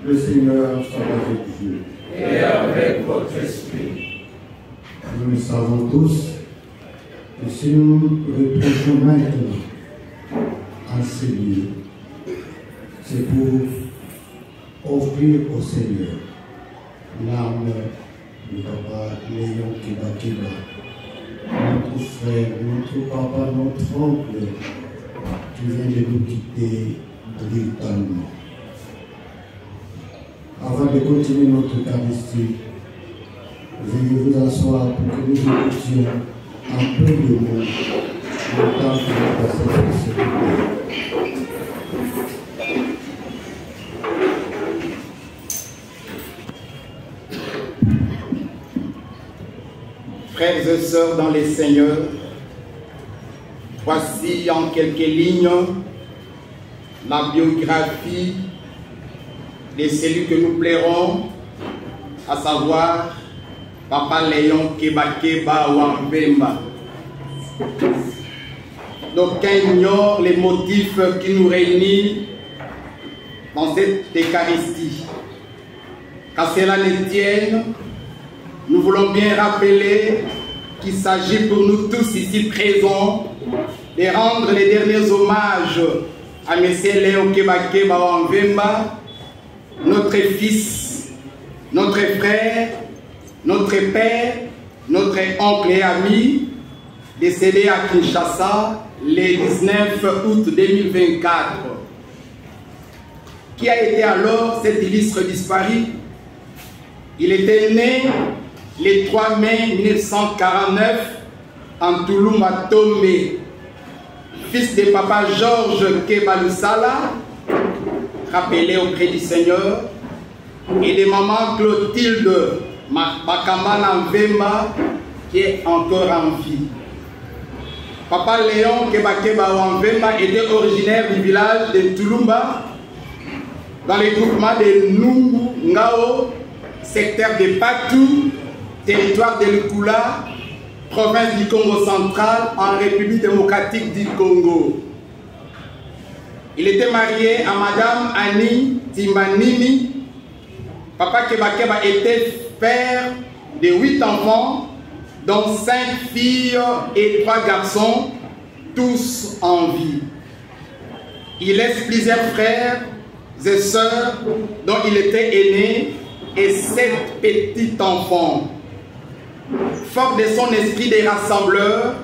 Le Seigneur soit avec vous. Et avec votre esprit. Nous le savons tous que si nous nous retrouvons maintenant en ces lieux, c'est pour offrir au Seigneur l'âme de Papa Léon Kéba, notre frère, notre papa, notre oncle, qui vient de nous quitter brutalement. Avant de continuer notre Eucharistie, veuillez vous asseoir pour que nous écoutions un peu de mots le temps que nous passons sur ce côté. Frères et sœurs dans les Seigneurs, voici en quelques lignes la biographie de celui que nous plairons, à savoir Papa Léon Kéba Wambemba. D'aucuns ignorent les motifs qui nous réunissent dans cette Eucharistie. Qu'à cela ne tienne, nous voulons bien rappeler qu'il s'agit pour nous tous ici présents de rendre les derniers hommages à M. Léon Kéba Wambemba, notre fils, notre frère, notre père, notre oncle et ami, décédé à Kinshasa le 19 août 2024. Qui a été alors cet illustre disparu? Il était né le 3 mai 1949 en Toulouma Tomé, fils de papa Georges Kéba Lusala, rappelé auprès du Seigneur, et de maman Clotilde Bakambana Wambemba, qui est encore en vie. Papa Léon Kéba Wambemba était originaire du village de Touloumba, dans le groupement de Numbu Ngao, secteur de Patou, territoire de Lukula, province du Congo central, en République démocratique du Congo. Il était marié à Madame Annie Timbanini. Papa Kéba était père de 8 enfants, dont 5 filles et 3 garçons, tous en vie. Il laisse plusieurs frères et sœurs dont il était aîné et 7 petits enfants. Fort de son esprit de rassembleur,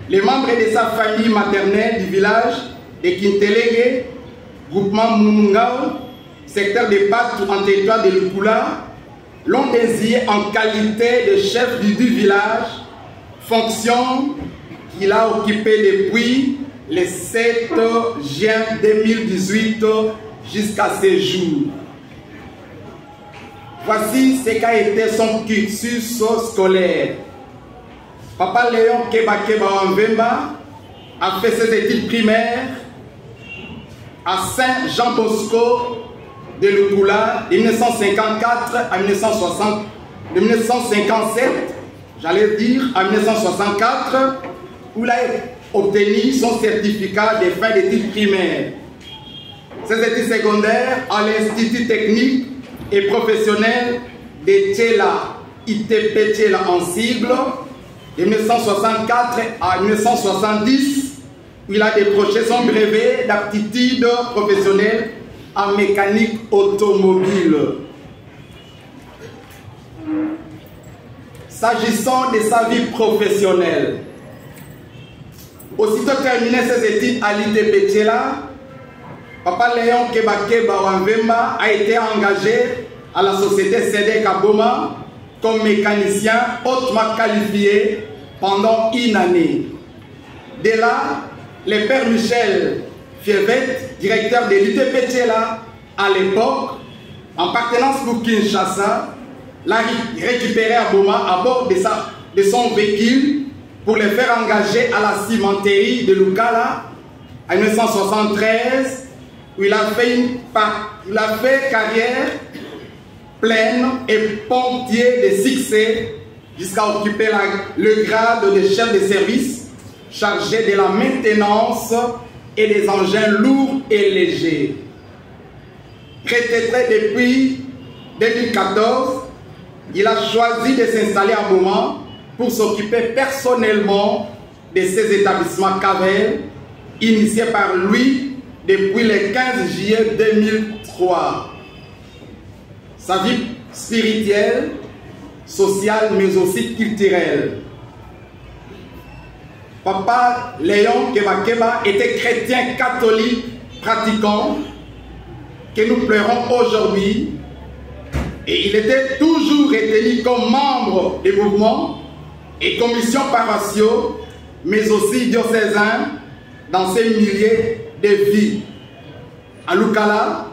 les membres de sa famille maternelle du village de Kintelege, groupement Mungao, secteur de Patou en territoire de Lukula, l'ont désigné en qualité de chef du village, fonction qu'il a occupée depuis le 7 juin 2018 jusqu'à ce jour. Voici ce qu'a été son cursus scolaire. Papa Léon Kéba Wambemba a fait ses études primaires à Saint-Jean-Bosco de Lukula de 1954 à 1960, de 1957, j'allais dire, à 1964, où il a obtenu son certificat de fin d'études primaires. Ses études secondaires à l'Institut technique et professionnel de Tchela, ITP Tchela en sigle, de 1964 à 1970, où il a décroché son brevet d'aptitude professionnelle en mécanique automobile. S'agissant de sa vie professionnelle, aussitôt terminé ses études à l'ITP Tchela, Papa Léon Kéba Wambemba a été engagé à la société SEDEC à Boma comme mécanicien hautement qualifié pendant une année. Dès là, le père Michel Fievet, directeur de l'UTP à l'époque, en partenance pour Kinshasa, l'a récupéré à Boma à bord de son véhicule pour le faire engager à la cimenterie de Lukala en 1973, où il a fait carrière pleine et pompier de succès jusqu'à occuper le grade de chef de service chargé de la maintenance et des engins lourds et légers. Retraité depuis 2014, il a choisi de s'installer à Boma pour s'occuper personnellement de ces établissements Cavel, initiés par lui depuis le 15 juillet 2003. Sa vie spirituelle, sociale, mais aussi culturelle. Papa Léon Keba était chrétien catholique pratiquant que nous pleurons aujourd'hui, et il était toujours retenu comme membre des mouvements et commissions paroissiaux, mais aussi diocésains dans ces milliers de vies. À Lukala,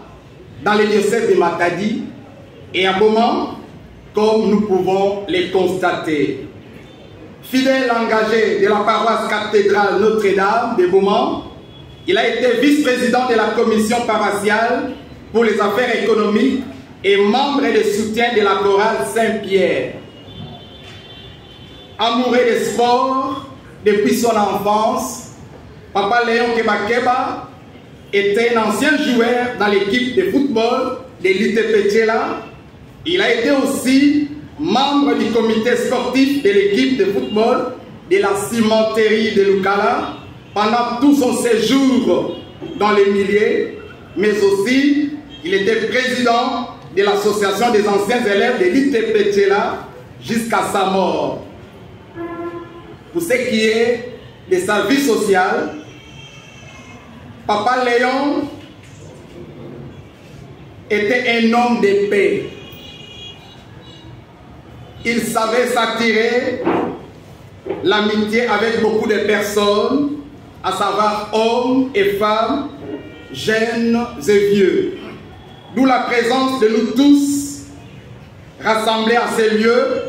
dans les diocèses de Matadi et à Boma, comme nous pouvons les constater. Fidèle engagé de la paroisse cathédrale Notre-Dame de Boma, il a été vice-président de la commission paroissiale pour les affaires économiques et membre de soutien de la chorale Saint-Pierre. Amoureux des sports depuis son enfance, Papa Léon Keba était un ancien joueur dans l'équipe de football de l'UTP Tchela. Il a été aussi membre du comité sportif de l'équipe de football de la cimenterie de Lukala pendant tout son séjour dans les milliers, mais aussi il était président de l'association des anciens élèves de l'UTP Tchela jusqu'à sa mort. Pour ce qui est de sa vie sociale, Papa Léon était un homme de paix. Il savait s'attirer l'amitié avec beaucoup de personnes, à savoir hommes et femmes, jeunes et vieux. D'où la présence de nous tous rassemblés à ces lieux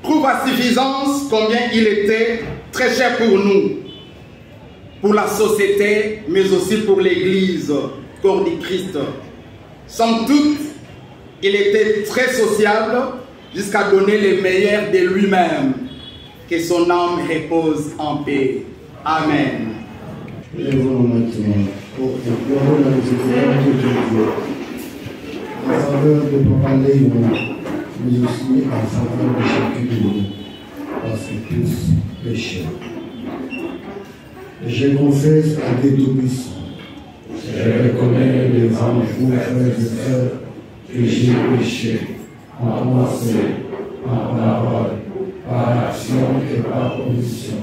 prouve à suffisance combien il était très cher pour nous, pour la société, mais aussi pour l'Église, corps du Christ. Sans doute, il était très sociable jusqu'à donner le meilleur de lui-même. Que son âme repose en paix. Amen. Lève-nous maintenant pour implorer la miséricorde de Dieu en faveur de Papa Léon, mais aussi en faveur de chacun de nous, parce que tous péchons. Je confesse à Dieu Tout-Puissant. Je reconnais devant vous, frères et sœurs, que j'ai péché en pensée, en parole, par action et par commission.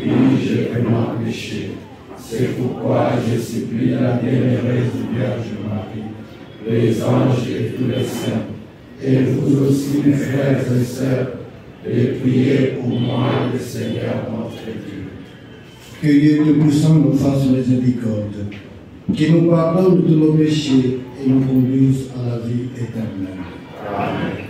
Oui, j'ai vraiment péché. C'est pourquoi je supplie la bienheureuse Vierge Marie, les anges et tous les saints, et vous aussi, mes frères et sœurs, de prier pour moi, le Seigneur notre Dieu. Que Dieu Tout-Puissant nous fasse miséricorde, qu'il nous pardonne de nos péchés et nous conduise à la vie éternelle. Amen.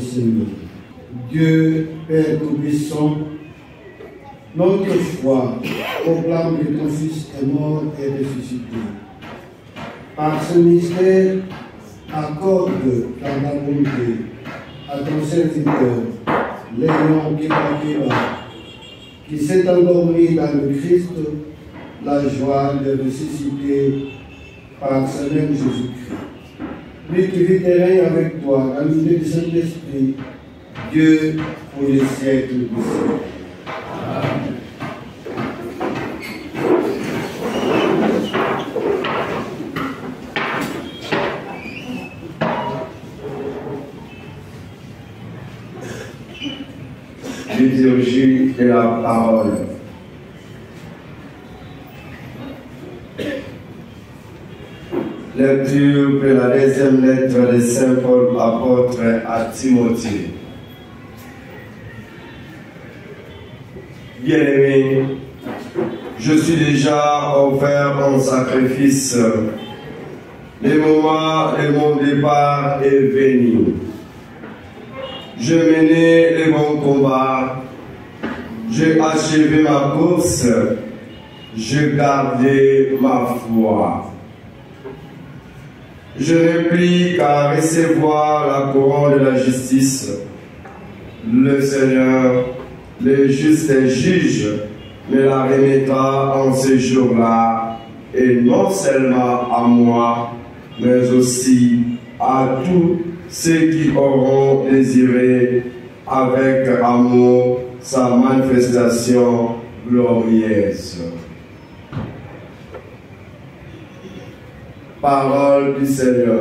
Seigneur. Dieu, Père Tout-Puissant, notre foi proclame que ton Fils est mort et ressuscité. Par ce mystère, accorde ta volonté à ton serviteur, Léon Kibakeba, qui s'est endormi dans le Christ, la joie de ressusciter par ce même Jésus-Christ. Lui qui vit et règne avec toi, dans l'unité du Saint-Esprit, Dieu pour les siècles des siècles. Amen. Liturgie de la parole. Lecture de la deuxième lettre de Saint Paul apôtre à Timothée. Bien-aimé, je suis déjà offert en sacrifice. Le moment de mon départ est venu. Je menais le bon combat, j'ai achevé ma course, j'ai gardé ma foi. Je n'ai plus qu'à recevoir la couronne de la justice. Le Seigneur, le juste juge, me la remettra en ce jour-là, et non seulement à moi, mais aussi à tous ceux qui auront désiré avec amour sa manifestation glorieuse. Parole du Seigneur.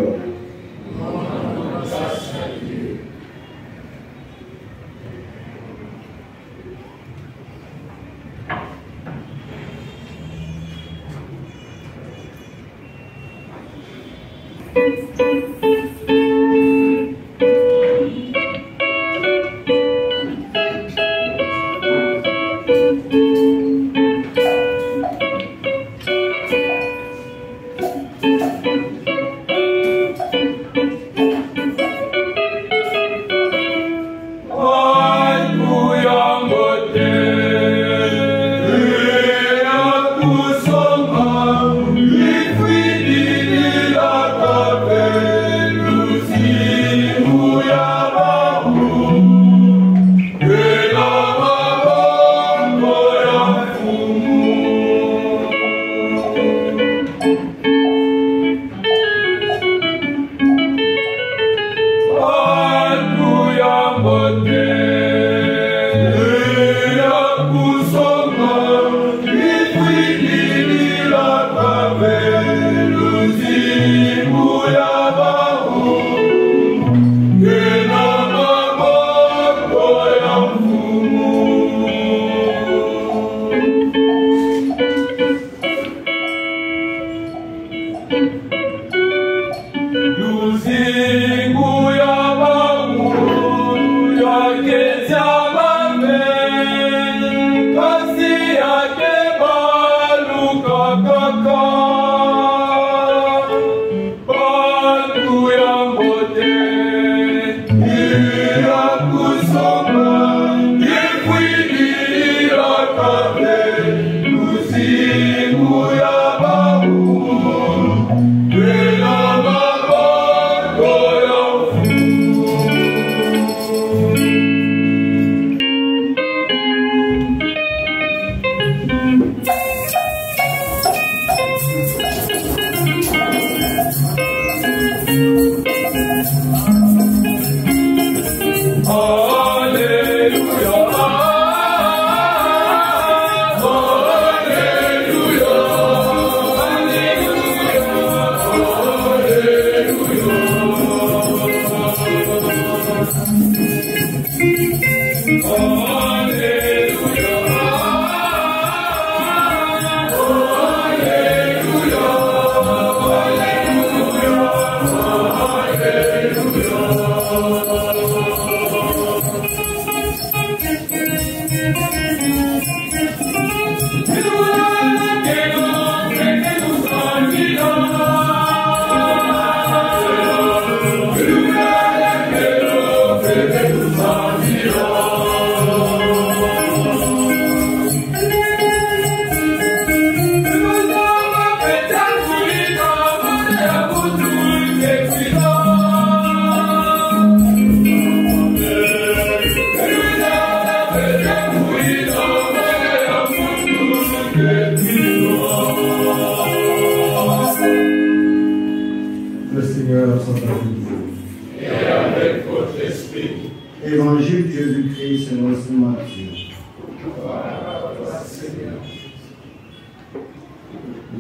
Évangile de Jésus-Christ selon saint Matthieu.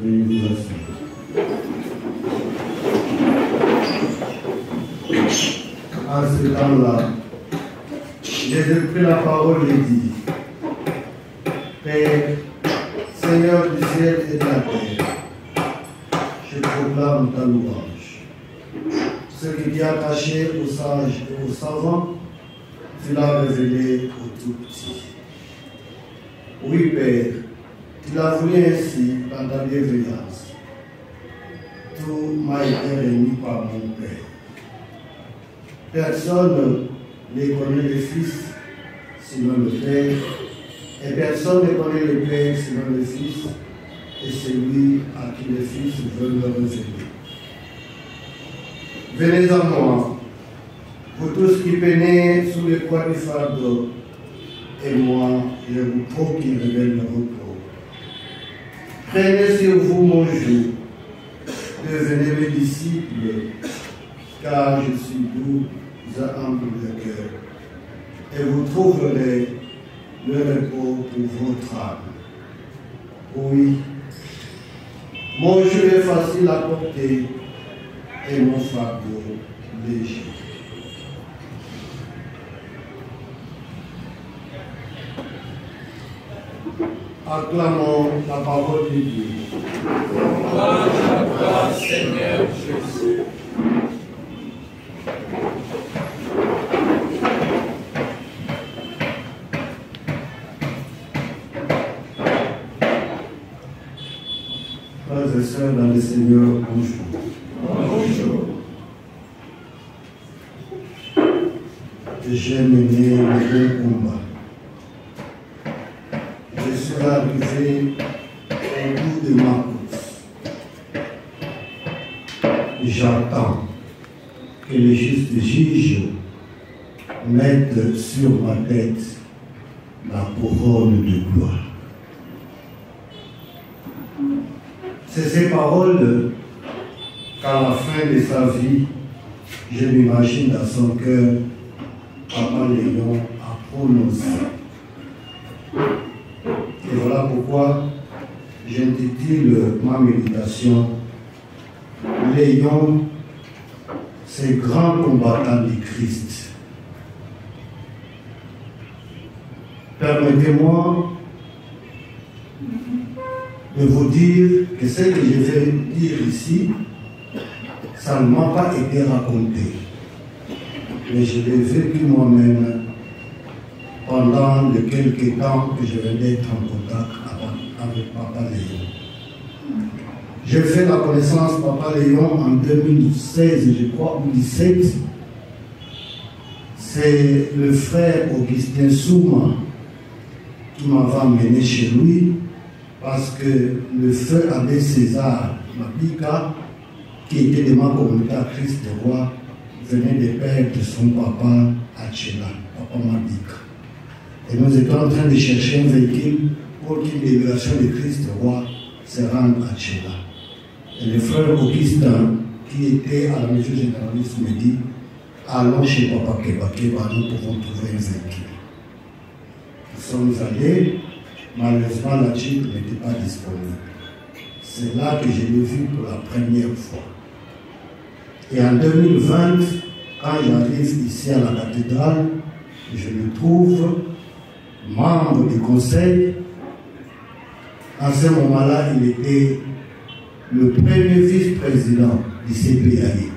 Veuillez vous asseoir. En ce temps-là, Jésus prit la parole et dit: Père, Seigneur du ciel et de la terre, je proclame ta louange. Ce qui t'est attaché aux sages et aux savants, tu l'as révélé aux tout petits. Oui, Père, tu l'as voulu ainsi dans ta bienveillance. Tout m'a été remis par mon Père. Personne ne connaît le Fils sinon le Père, et personne ne connaît le Père sinon le Fils, et celui à qui le Fils veut le révéler. Venez à moi, vous tous qui peinez sous le poids du fardeau, et moi, je vous procurerai le repos. Prenez sur vous mon joug, devenez mes disciples, car je suis doux et humble de cœur, et vous trouverez le repos pour votre âme. Oui, mon joug est facile à porter et mon fardeau léger. Acclamons la parole de Dieu. Gloire à toi, Seigneur Jésus. Frères et sœurs dans le Seigneur, bonjour. Bonjour. J'ai mené le bon combat. Je suis arrivé au bout de ma course. J'attends que le juste juge mette sur ma tête la couronne de gloire. C'est ces paroles qu'à la fin de sa vie, je m'imagine dans son cœur, Papa Léon a prononcé. Et voilà pourquoi j'intitule ma méditation Léon, ces grands combattants du Christ. Permettez-moi de vous dire que ce que je vais dire ici, ça ne m'a pas été raconté. Mais je l'ai vécu moi-même pendant les quelques temps que je venais d'être en contact avec Papa Léon. J'ai fait la connaissance de Papa Léon en 2016, je crois, ou 2017. C'est le frère Augustin Souma qui m'avait emmené chez lui parce que le feu Abbé César Mabika, qui était de ma communauté à Christ de Roi, venait de perdre son papa à Tchéla, Papa Mabika. Et nous étions en train de chercher un véhicule pour qu'une délégation de Christ Roi se rende à Tchéla. Et le frère Augustin, qui était à la maison généraliste, me dit: allons chez Papa Keba, nous pouvons trouver un véhicule. Nous sommes allés, malheureusement la Jeep n'était pas disponible. C'est là que je l'ai vu pour la première fois. Et en 2020, quand j'arrive ici à la cathédrale, je me trouve membre du conseil. À ce moment-là, il était le premier vice-président du CPAI.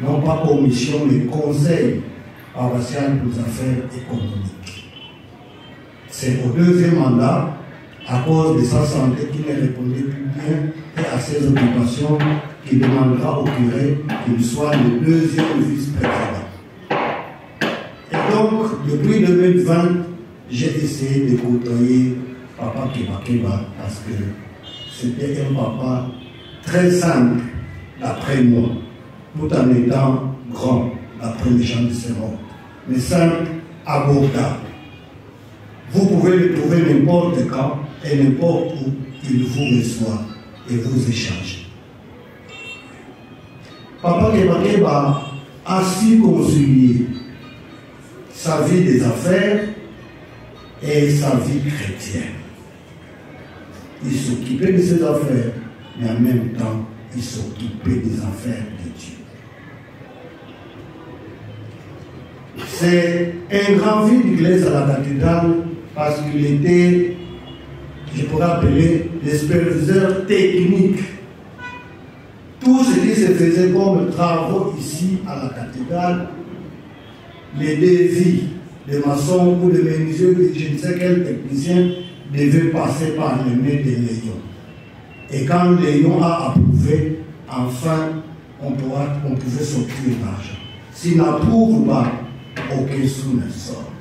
Non pas commission, mais conseil paroissial pour les affaires économiques. C'est au deuxième mandat, à cause de sa santé qui ne répondait plus bien et à ses occupations, qui demandera au curé qu'il soit le deuxième vice-président. Et donc, depuis 2020, j'ai essayé de côtoyer Papa Keba parce que c'était un papa très simple, d'après moi, tout en étant grand, d'après les gens de ce monde, mais simple, abordable. Vous pouvez le trouver n'importe quand et n'importe où, il vous reçoit et vous échange. Papa Keba a su concilier sa vie des affaires et sa vie chrétienne. Il s'occupait de ses affaires, mais en même temps, il s'occupait des affaires de Dieu. C'est un grand vie d'église à la cathédrale parce qu'il était, je pourrais appeler, le superviseur technique. Tout ce qui se faisait comme travaux ici à la cathédrale, les devis de maçons ou de menuisiers, je ne sais quel technicien, devaient passer par les mains de Léon. Et quand Léon a approuvé, enfin, on pouvait sortir l'argent. S'il n'approuve pas, aucun sou ne sort.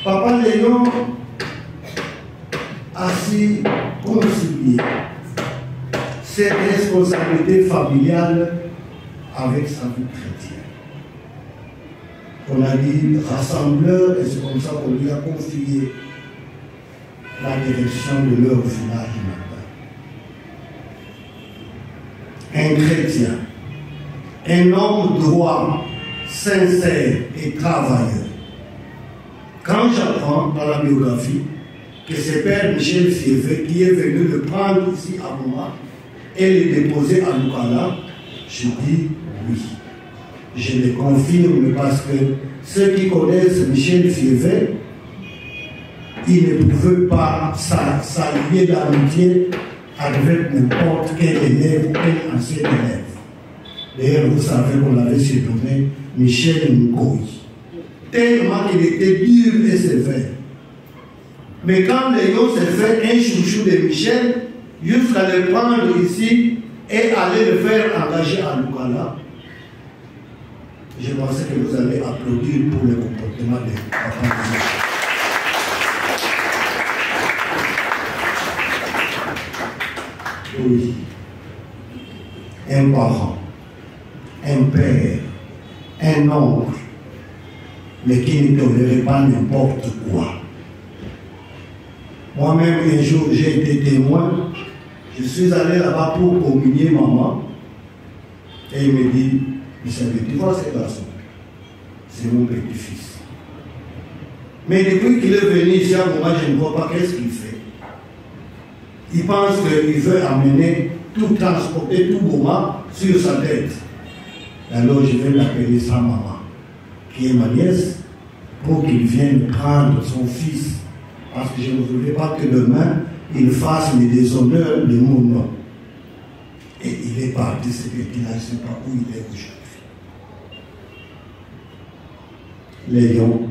Papa Léon a su concilier ses responsabilités familiales avec sa vie chrétienne. On a dit rassembleur, et c'est comme ça qu'on lui a confié la direction de leur village natal. Un chrétien, un homme droit, sincère et travailleur. Quand j'apprends dans la biographie que c'est Père Michel Fievé qui est venu le prendre ici à Goma et le déposer à Lukala, je dis oui. Je le confirme parce que ceux qui connaissent Michel Fievé, ils ne pouvaient pas s'allier d'amitié avec n'importe quel élève ou quel ancien élève. D'ailleurs, vous savez qu'on l'avait surnommé Michel Ngoui. Tellement qu'il était dur et sévère. Mais quand Léon s'est fait un chouchou de Michel, jusqu'à le prendre ici et aller le faire engager à Lukala, je pensais que vous allez applaudir pour le comportement de Papa. Oui. Un parent, un père, un oncle, mais qui ne tolérait pas n'importe quoi. Moi-même, un jour, j'ai été témoin. Je suis allé là-bas pour communier maman. Et il me dit, vous savez, tu vois ce garçon, c'est mon petit-fils. Mais depuis qu'il est venu ici à Goma, je ne vois pas qu'est-ce qu'il fait. Il pense qu'il veut amener tout, transporter tout Goma sur sa tête. Alors je vais l'appeler sa maman, qui est ma nièce, pour qu'il vienne prendre son fils. Parce que je ne voulais pas que demain, il fasse le déshonneur de mon nom. Et il est parti, ce petit-là, je ne sais pas où il est aujourd'hui. Léon,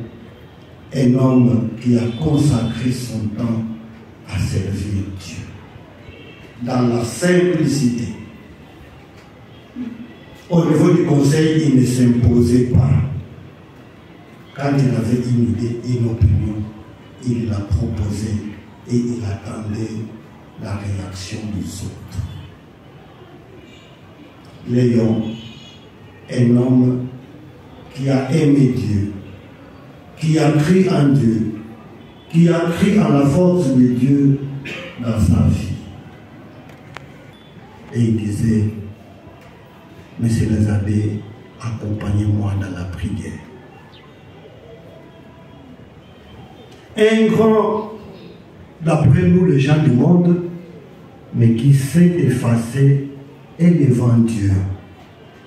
un homme qui a consacré son temps à servir Dieu. Dans la simplicité. Au niveau du conseil, il ne s'imposait pas. Quand il avait une idée, une opinion, il la proposait et il attendait la réaction des autres. Léon, un homme qui a aimé Dieu, qui a cru en Dieu, qui a cru en la force de Dieu dans sa vie. Et il disait, Monsieur les abbés, accompagnez-moi dans la prière. Un grand, d'après nous les gens du monde, mais qui s'est effacé et devant Dieu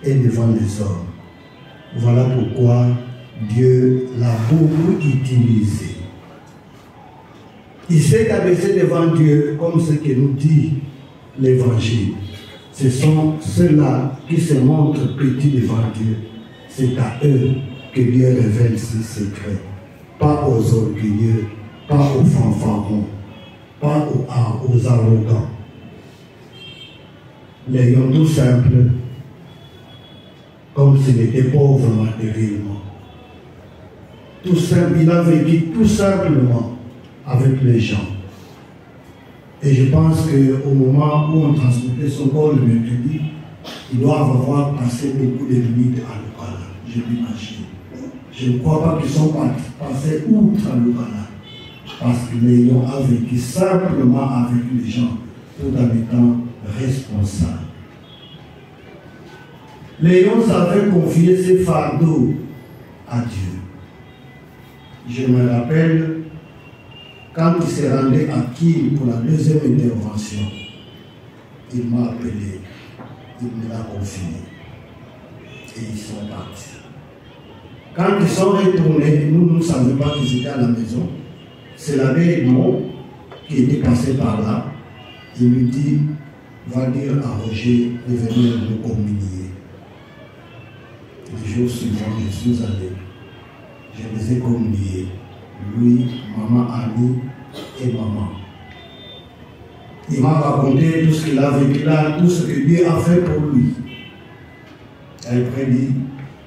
et devant les hommes. Voilà pourquoi Dieu l'a beaucoup utilisé. Il s'est abaissé devant Dieu comme ce que nous dit l'Évangile. Ce sont ceux-là qui se montrent petits devant Dieu. C'est à eux que Dieu révèle ses secrets. Pas aux orgueilleux, pas aux fanfarons, pas aux arrogants. Léon tout simple, comme s'il était pauvre matériellement. Tout simple, il a vécu tout simplement avec les gens. Et je pense qu'au moment où on transmettait son corps le mercredi, ils doivent avoir passé beaucoup de limites à Lukala, je l'imagine. Je ne crois pas qu'ils sont passés outre à Lukala, parce que Léon a vécu simplement avec les gens, tout en étant responsable. Léon savait confier ses fardeaux à Dieu. Je me rappelle quand il s'est rendu à Kiel pour la deuxième intervention, il m'a appelé, il me l'a confié et ils sont partis. Quand ils sont retournés, nous ne savions pas qu'ils étaient à la maison. C'est l'abbé Edmond qui était passé par là. Il lui dit, va dire à Roger de venir nous communier. Les jours suivants, je suis allé. Je les ai communiés. Lui, maman Annie et maman. Il m'a raconté tout ce qu'il a vécu là, tout ce que Dieu a fait pour lui. Et après dit,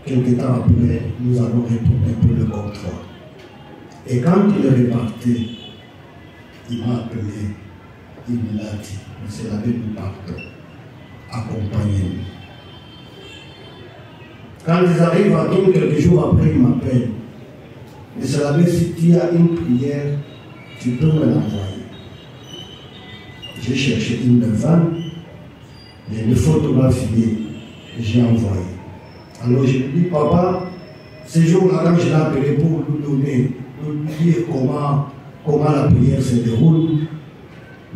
quelques temps après, nous allons retourner pour le contrôle. Et quand il est reparti, il m'a appelé, il me l'a dit, monsieur l'abbé, nous partons, accompagnez-nous. Quand ils arrivent à Kim, quelques jours après, il m'appelle. Monsieur l'abbé, si tu as une prière, tu peux me l'envoyer. J'ai cherché une vanne, je l'ai photographiée et j'ai envoyé. Alors je lui dis, papa, ce jour-là, quand je l'ai appelé pour lui donner, pour lui dire comment la prière se déroule,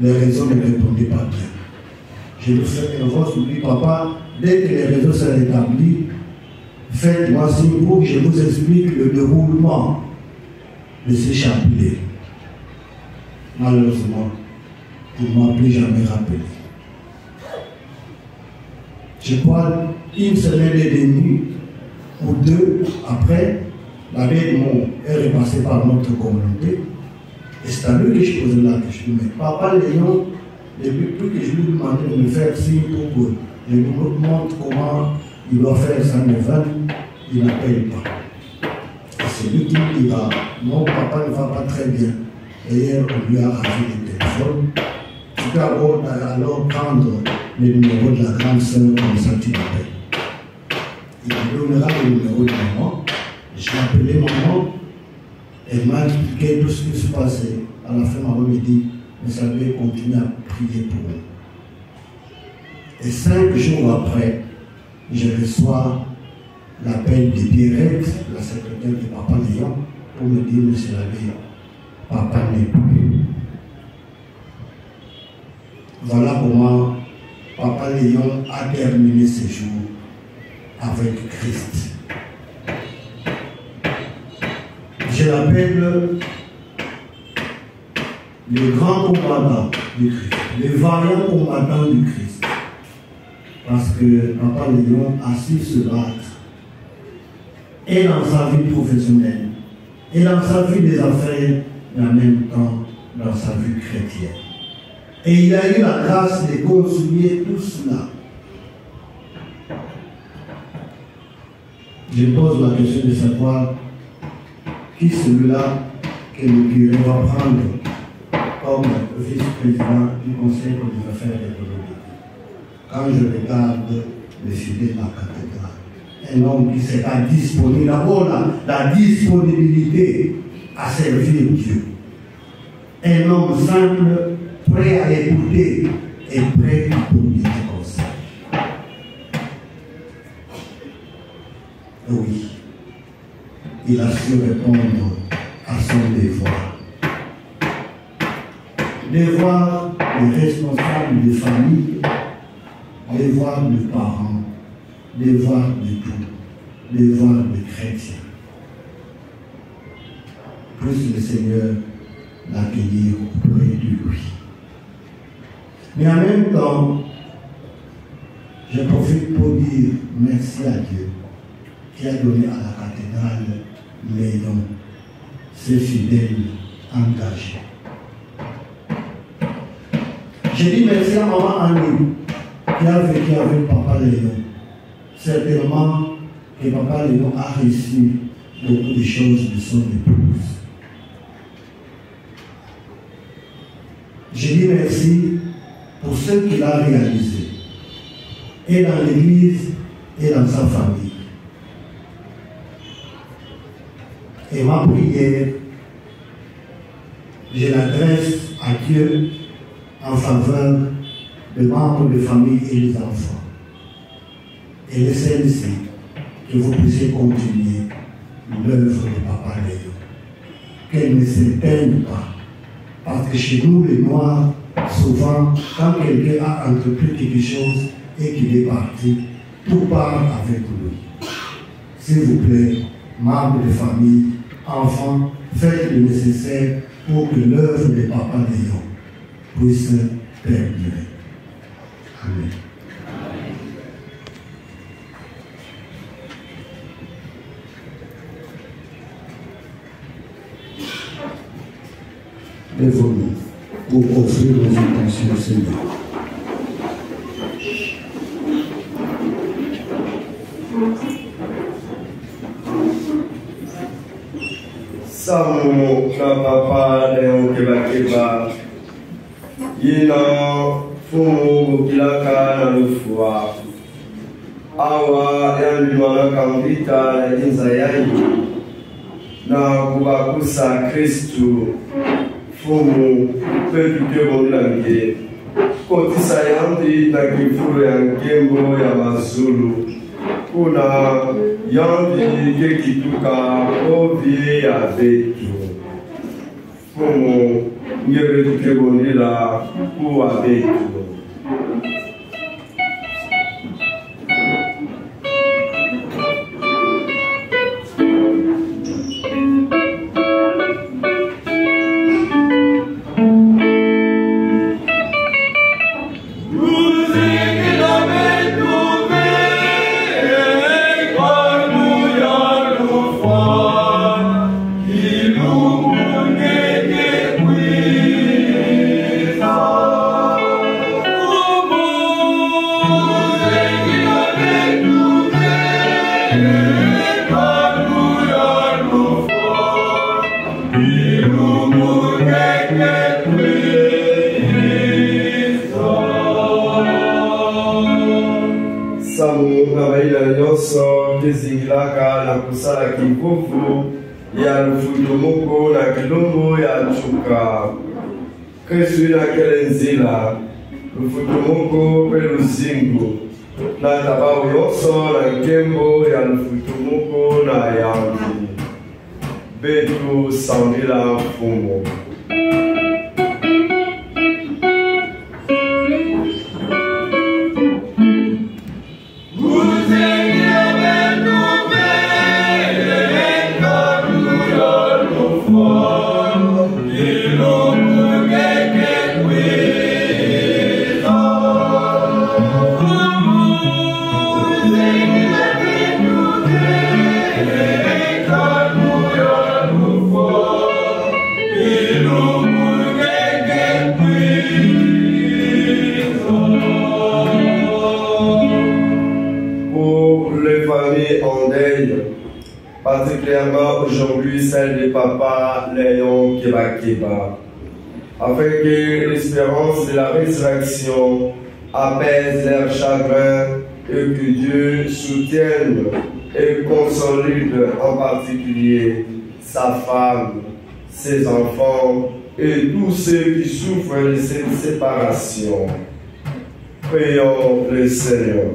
les réseaux ne répondaient pas bien. Je lui fais une voix, je lui dis, papa, dès que les réseaux sont rétablis, faites-moi signe pour que je vous explique le déroulement de ces chapelets. Malheureusement, il ne m'a plus jamais rappelé. Je crois une semaine et demie ou deux après, l'abbé Edmond est repassé par notre communauté. Et c'est à lui que je posais la question. Mais papa Léon, depuis plus que je lui demandais de me faire signe pour que je lui montre comment il doit faire sa nevane, il n'appelle pas. Et c'est lui qui me dira, mon papa ne va pas très bien. Et hier, on lui a arraché le téléphone. Tu peux alors prendre le numéro de la grande sœur comme ça tu l'appelles. Il me donnera le numéro de maman. Je l'ai appelé maman. Elle m'a expliqué tout ce qui se passait. À la fin, maman me dit, vous savez, continuez à prier pour nous. Et 5 jours après, je reçois l'appel de Pierrette, la secrétaire de Papa Léon, pour me dire, monsieur l'abbé, papa n'est plus. Voilà comment Papa Léon a terminé ses jours avec Christ. Je l'appelle le grand combattant du Christ, le vaillant combattant du Christ. Parce que Papa Léon a su se battre et dans sa vie professionnelle, et dans sa vie des affaires, et en même temps dans sa vie chrétienne. Et il a eu la grâce de concilier tout cela. Je pose la question de savoir qui celui-là que le curé va prendre comme vice-président du Conseil pour les affaires économiques. Quand je regarde le filet de la cathédrale, un homme qui sera disponible, d'abord la disponibilité à servir Dieu. Un homme simple, prêt à écouter et prêt à donner des conseils. Oui, il a su répondre à son devoir. Devoir de responsable de famille, devoir de parents, devoir de tout, devoir de chrétien. Puisse le Seigneur l'accueillir auprès de lui. Mais en même temps, je profite pour dire merci à Dieu qui a donné à la cathédrale Léon, ses fidèles engagés. J'ai dit merci à maman Annie qui a vécu avec Papa Léon. Certainement que Papa Léon a reçu beaucoup de choses de son épouse. J'ai dit merci pour ce qu'il a réalisé, et dans l'Église et dans sa famille. Et ma prière, je l'adresse à Dieu en faveur des membres de famille et des enfants. Et les celles-ci, que vous puissiez continuer l'œuvre de Papa Léon. Qu'elle ne s'éteigne pas. Parce que chez nous, les Noirs, souvent, quand quelqu'un a entrepris quelque chose et qu'il est parti, tout part avec lui. S'il vous plaît, membres de famille, enfants, faites le nécessaire pour que l'œuvre de Papa Léon puisse perdurer. Amen. Lèvons-nous pour offrir nos intentions au Seigneur. Samu na papa leo keba yina fumu kilaka na lufua awa yandimana kambita na jinza yai na kubakusa Kristu fumu petu kebo nilange kotisa yandi na kifuru ya nkembo ya mazulu kuna yandi kekituka ovi ya vetu fumu ngebetu kebo nila kuwa vetu. Zingilaka na kusala kivuvu ya lufutumoko na kilombo ya chuka Kristu na kelenzila lufutumoko pe luzingu na tabao yoso na nkembo ya lufutumoko na yangi betu sambila fumo. Particulièrement aujourd'hui celle de Papa Léon Keba, afin que l'espérance de la résurrection apaise leurs chagrins et que Dieu soutienne et consolide en particulier sa femme, ses enfants et tous ceux qui souffrent de cette séparation. Prions le Seigneur.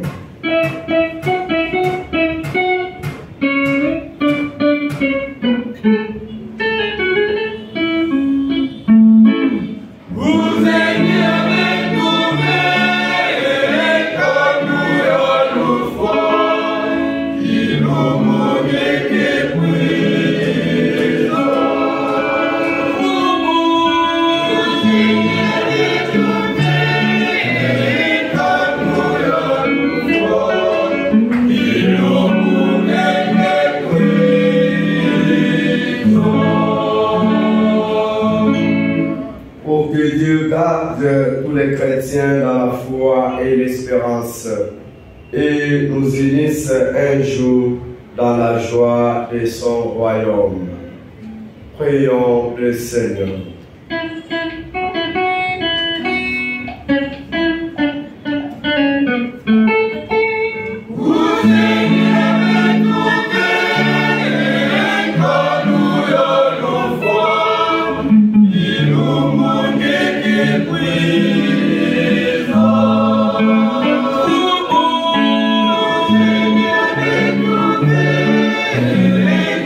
Tous les chrétiens dans la foi et l'espérance et nous unissent un jour dans la joie de son royaume. Prions le Seigneur.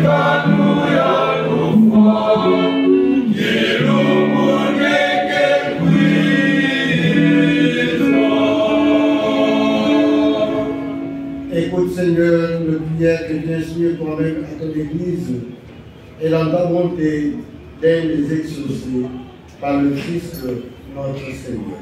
God. et la volonté d'être les exaucer par le Christ notre Seigneur.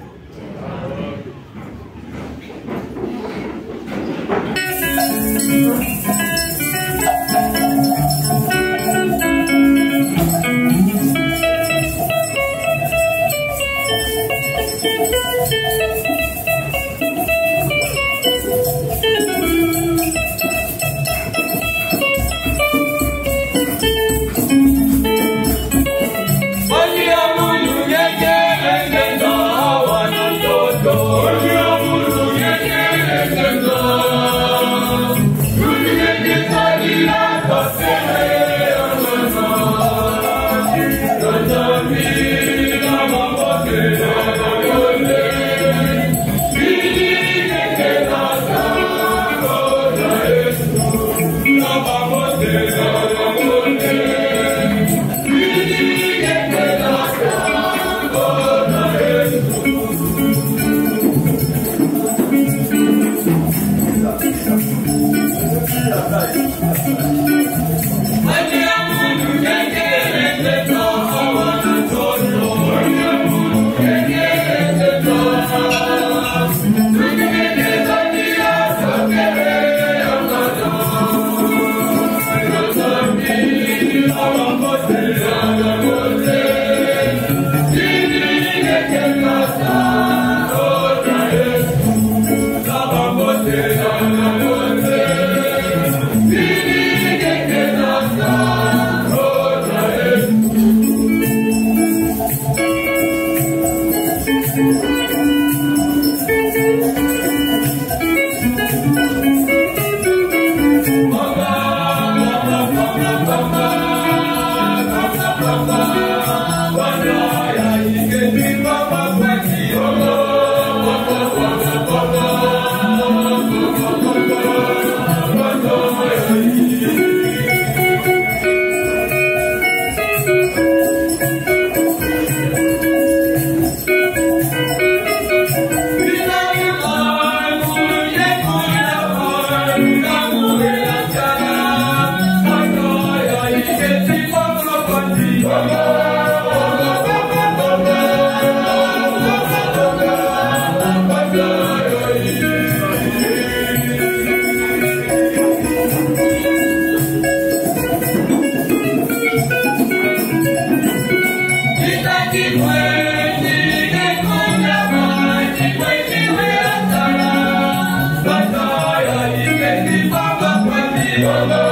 Ura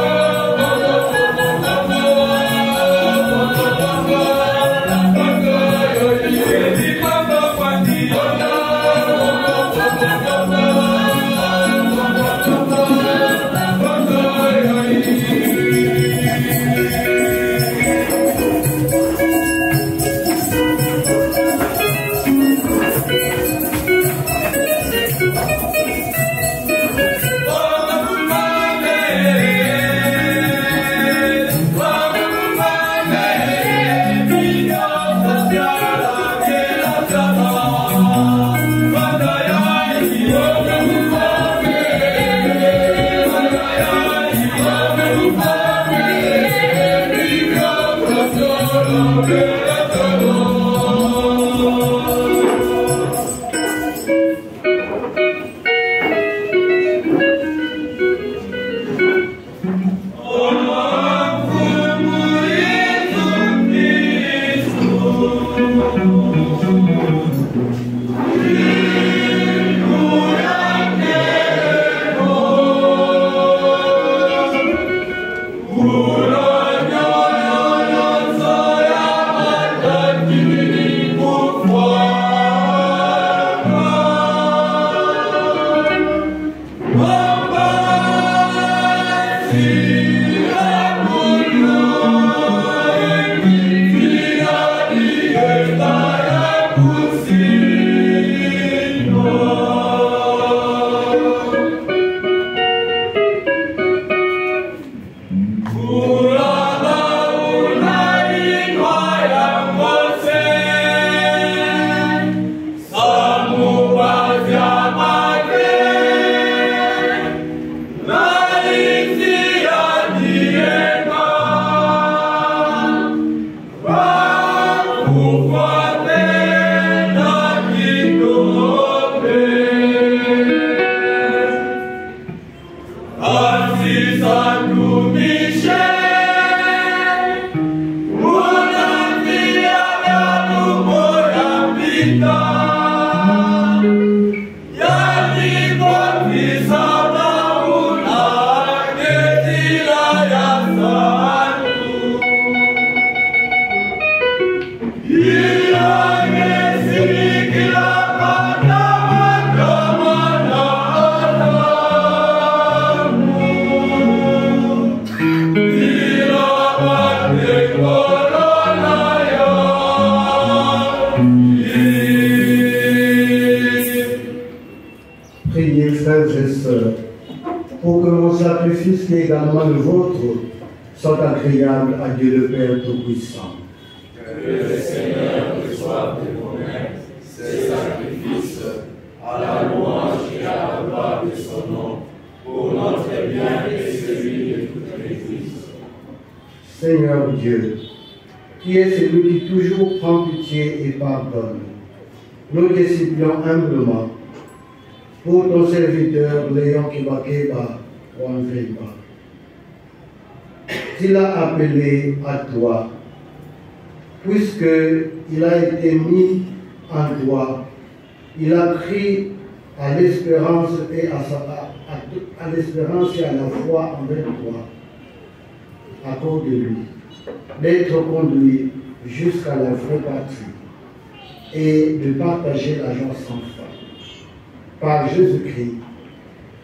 Priez, frères et sœurs, pour que mon sacrifice qui est également le vôtre soit agréable à Dieu le Père Tout-Puissant. Que le Seigneur reçoive de vous-même ces sacrifices à la louange et à la gloire de son nom, pour notre bien et celui de toute l'Église. Seigneur Dieu, qui est celui qui toujours prend pitié et pardonne, nous te supplions humblement pour ton serviteur Léon Kibakeba Wanveba. Il a appelé à toi, puisqu'il a été mis en toi, il a crié à l'espérance et à l'espérance et à la foi envers toi, à cause de lui, d'être conduit jusqu'à la vraie patrie et de partager la joie sans fin. Par Jésus-Christ,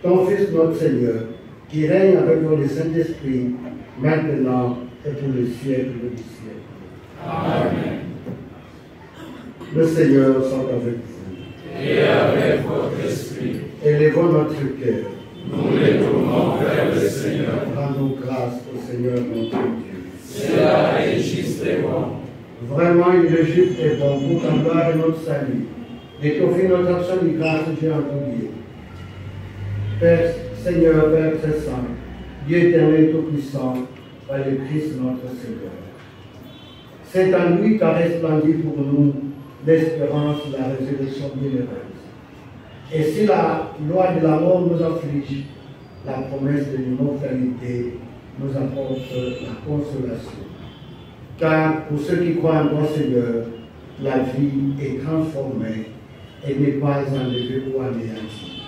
ton Fils notre Seigneur, qui règne avec nous le Saint-Esprit, maintenant et pour le siècle du siècle. Amen. Le Seigneur soit avec vous. Et avec votre esprit. Élevons notre cœur. Nous les tournons vers le Seigneur. Rendons grâce au Seigneur notre Dieu. Cela est juste et bon. Vraiment, il est juste et bon pour ta gloire et notre salut. D'étoffer notre action de grâce, Dieu en tout lieu. Père, Seigneur, Père très saint, Dieu éternel tout-puissant, par le Christ notre Seigneur. C'est en lui qu'a resplendi pour nous l'espérance de la résurrection bienheureuse. Et si la loi de la mort nous afflige, la promesse de l'immortalité nous apporte la consolation. Car pour ceux qui croient en toi, Seigneur, la vie est transformée et n'est pas enlevée ou anéantie.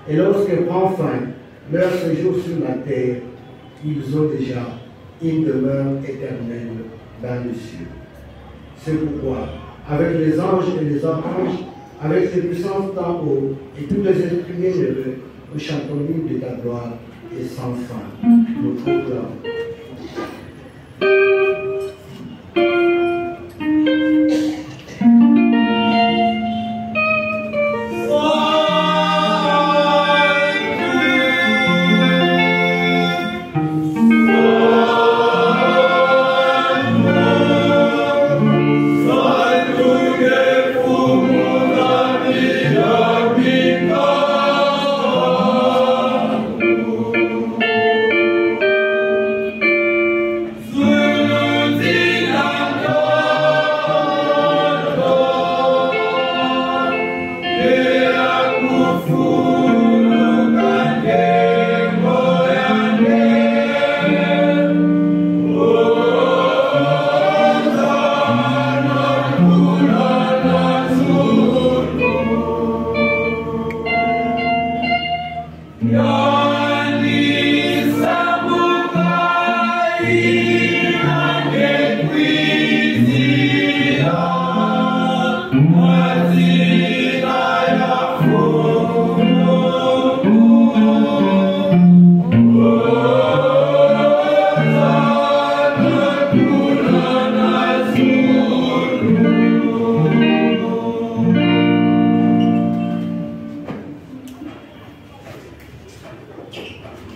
Et lorsque prend fin leur séjour sur la terre, ils ont déjà une demeure éternelle dans les cieux. C'est pourquoi, avec les anges et les archanges, avec les puissances d'en haut et tous les esprits bienheureux, nous chantons l'hymne de ta gloire et sans fin. Nous proclamons.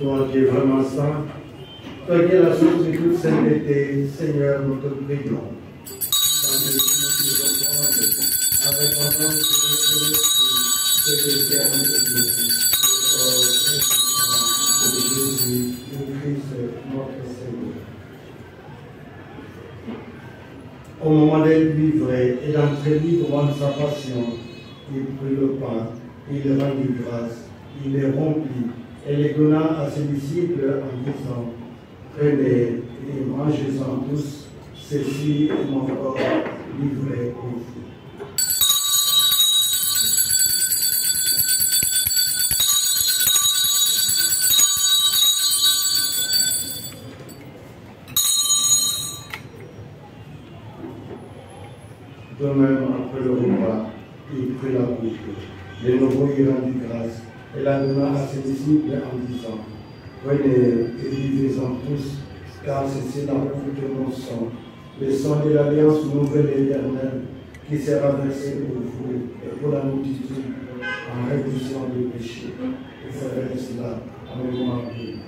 Toi qui es vraiment saint, toi qui es la source de toute sainteté, Seigneur, nous te prions. Avec entente de l'Esprit, Jésus, le Christ, notre Seigneur. Au moment d'être livré et d'entrer librement de sa passion, il prit le pain, il rendit grâce, il les rompit et les donna à ses disciples en disant: prenez et mangez-en tous, ceci est mon corps livré pour vous. De même, après le repas, il prit la coupe. De nouveau, il rendit grâce et la donna à ses disciples en disant: prenez et buvez-en tous, car ceci est la coupe de mon sang, le sang de l'alliance nouvelle et éternelle qui sera versé pour vous et pour la multitude en rémission du péché. Vous ferez cela en mémoire de vous.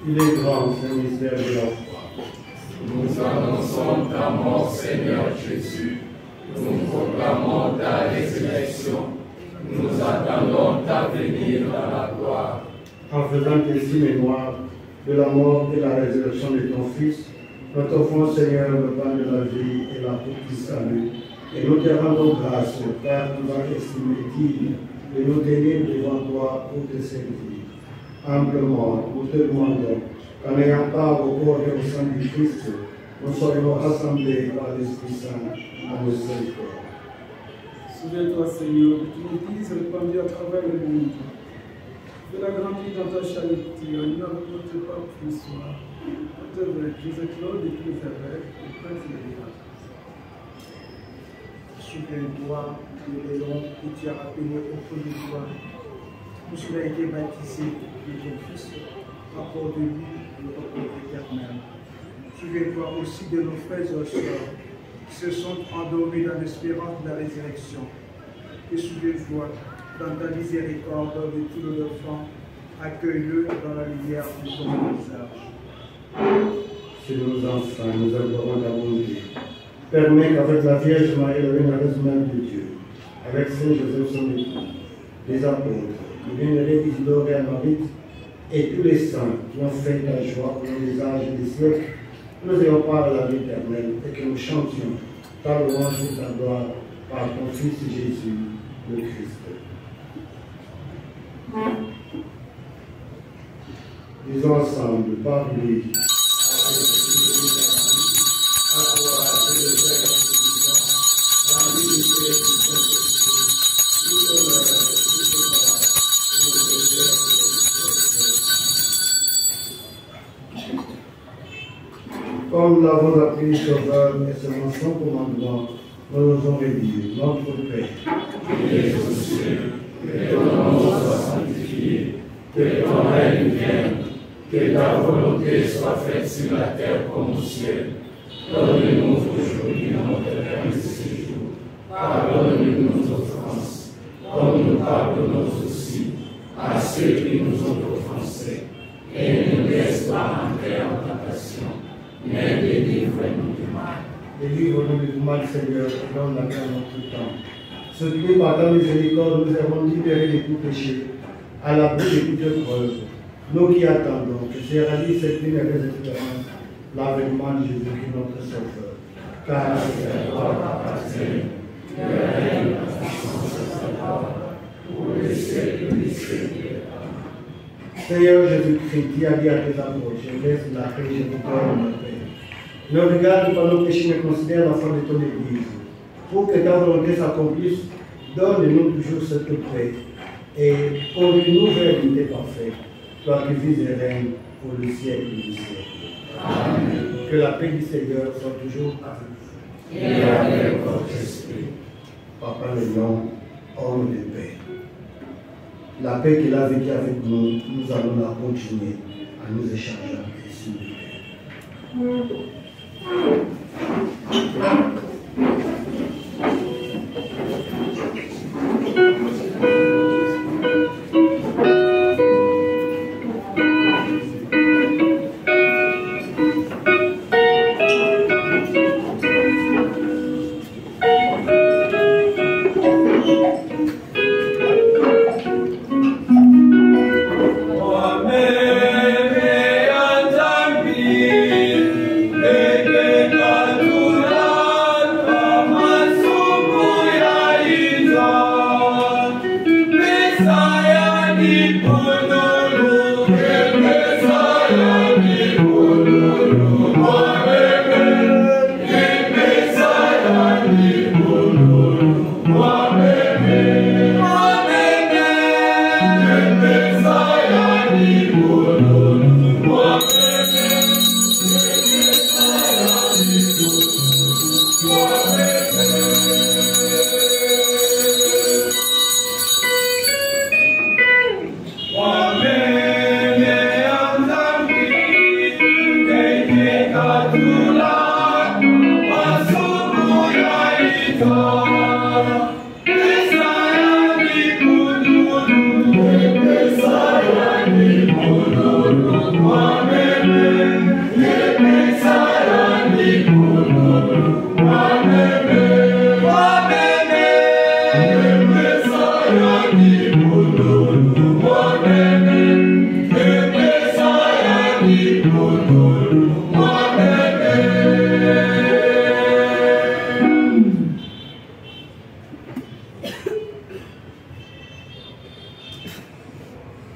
Il est grand, ce mystère de la foi. Nous annonçons ta mort, Seigneur Jésus. Nous proclamons ta résurrection. Nous attendons ta venue dans la gloire. En faisant ainsi mémoire de la mort et la résurrection de ton Fils, nous t'offrons, Seigneur, le pain de la vie et la coupe du salut. Et nous te rendons grâce, car tu vas estimer digne de nous tenir devant toi pour te servir. Amplement, nous te demandons qu'en ayant part au corps et au sang du Christ, nous soyons rassemblés par l'Esprit Saint dans le seul corps. Souviens-toi, Seigneur, que ton Église répandue à travers le monde. Fais-la grandir dans ta charité, en union avec notre pape François, notre évêque Joseph-Claude et tous les évêques, les prêtres et les diacres. Souviens-toi de l'élan que tu as appelé au feu de toi. Nous cela a été baptisé de ton Fils, rapport de lui le repos éternel. Souviens-toi aussi de nos frères et sœurs qui se sont endormis dans l'espérance de la résurrection. Et souviens-toi, dans ta miséricorde de tous nos enfants, accueille-le dans la lumière de ton visage. Sur nos enfants, nous adorons ta bonté. Permets qu'avec la Vierge Marie, la vénéreuse Mère de Dieu, avec Saint Joseph son époux, les apôtres, le vénéré Isidore et Amorite, et tous les saints qui ont fait ta joie pendant les âges et les siècles, nous ayons part à la vie éternelle et que nous chantions ta louange et ta gloire par ton Fils Jésus, le Christ. Disons ensemble, par lui. Comme nous l'avons appris, Sauveur, et selon son commandement, nous osons redire notre Père. Qui es aux cieux, que ton nom soit sanctifié, que ton règne vienne, que ta volonté soit faite sur la terre comme au ciel. Donne-nous aujourd'hui notre pain de ce jour. Pardonne-nous nos offenses, comme nous pardonnons aussi à ceux qui nous ont offensés. Et ne nous laisse pas entrer en tentation, mais délivre-nous du mal. Délivre-nous du mal, Seigneur, et donne la paix en tout temps. Ce qui, par ta miséricorde, nous avons libérés de tout péché, à l'abri de toute épreuve. Nous qui attendons que se réalise cette lumineuse espérance, l'avènement de Jésus-Christ, notre Sauveur. Car c'est à toi qu'appartient le règne, la puissance et la gloire, pour les siècles des siècles. Seigneur Jésus-Christ, qui a dit à tes apôtres, je laisse la paix, je vous donne la paix. Ne regarde pas nos péchés, mais considère l'enfant de ton Église. Pour que ta volonté s'accomplisse, donne-nous toujours cette paix et pour une nouvelle unité parfaite, toi qui vis et règnes pour le siècle du siècle. Amen. Que la paix du Seigneur soit toujours avec vous. Et avec votre esprit. Papa le nom, homme de paix. La paix qu'il a vécue avec nous, nous allons la continuer à nous échanger ici de paix. Amen.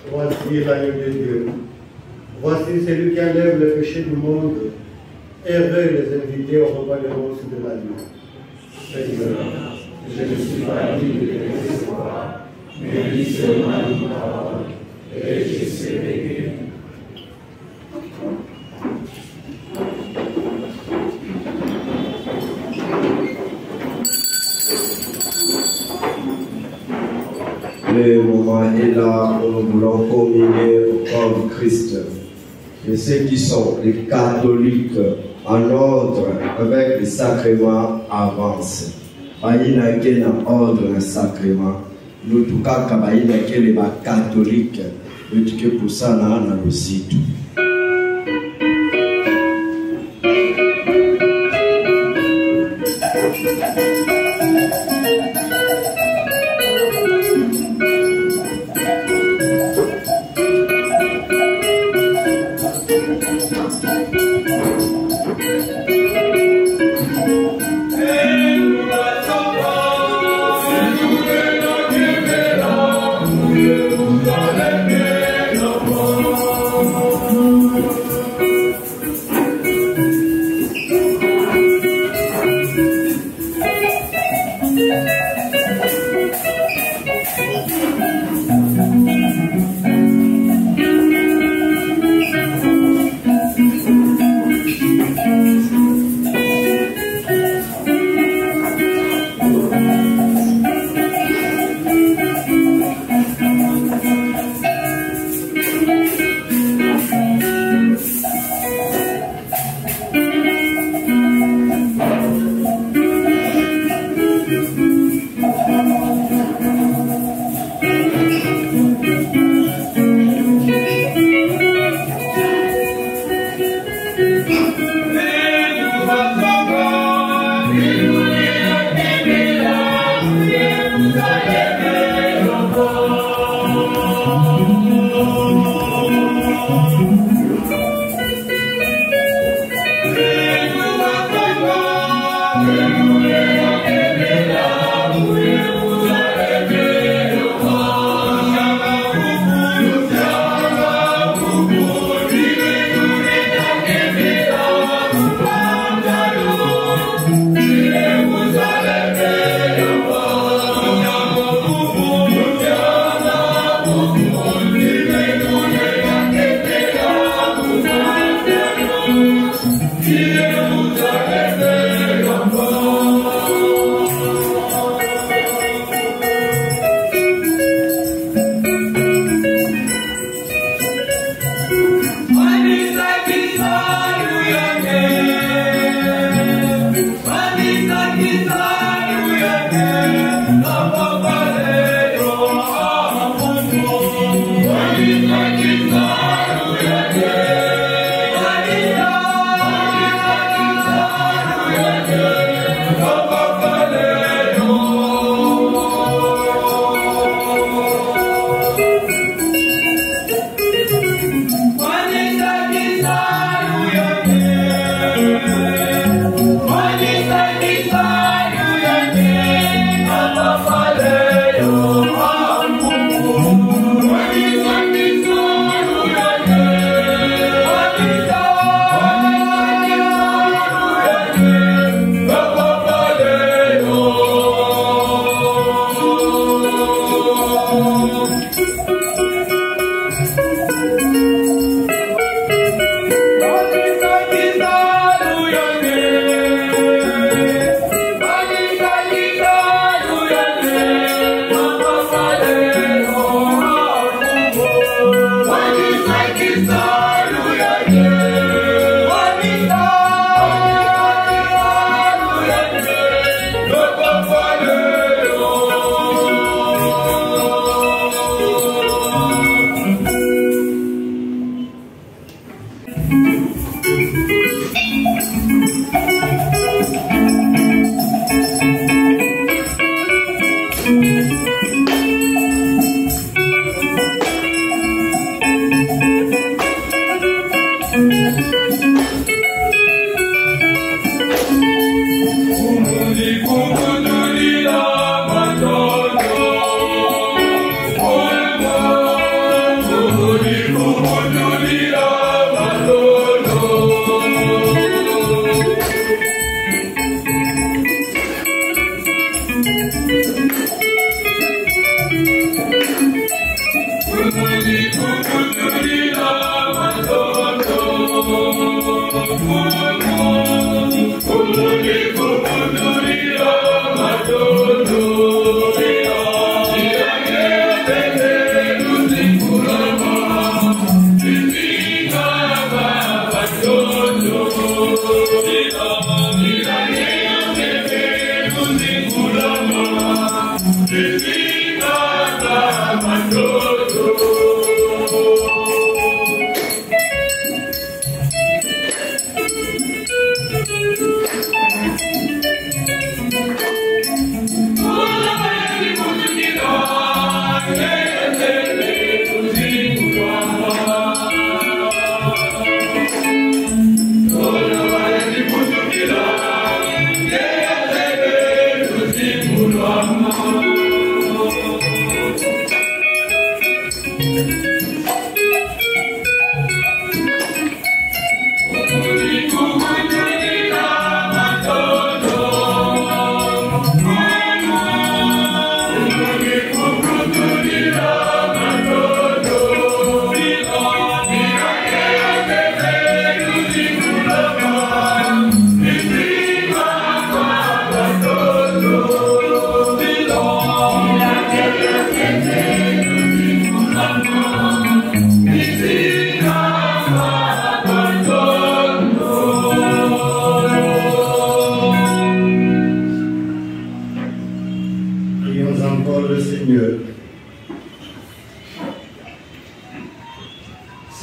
Voici l'agneau de Dieu. Voici celui qui enlève le péché du monde. Heureux les invités au repas de noces de l'agneau. Seigneur, je ne suis pas digne de te recevoir, mais dis seulement une parole, et je serai guéri. Le moment est là où nous voulons communier au corps du Christ. Et ceux qui sont les catholiques en ordre avec les sacrements avancent. Baïna qui est en ordre le sacrement. Nous, tout cas, baïna qui est catholique. Nous, tout pour ça, nous avons le site.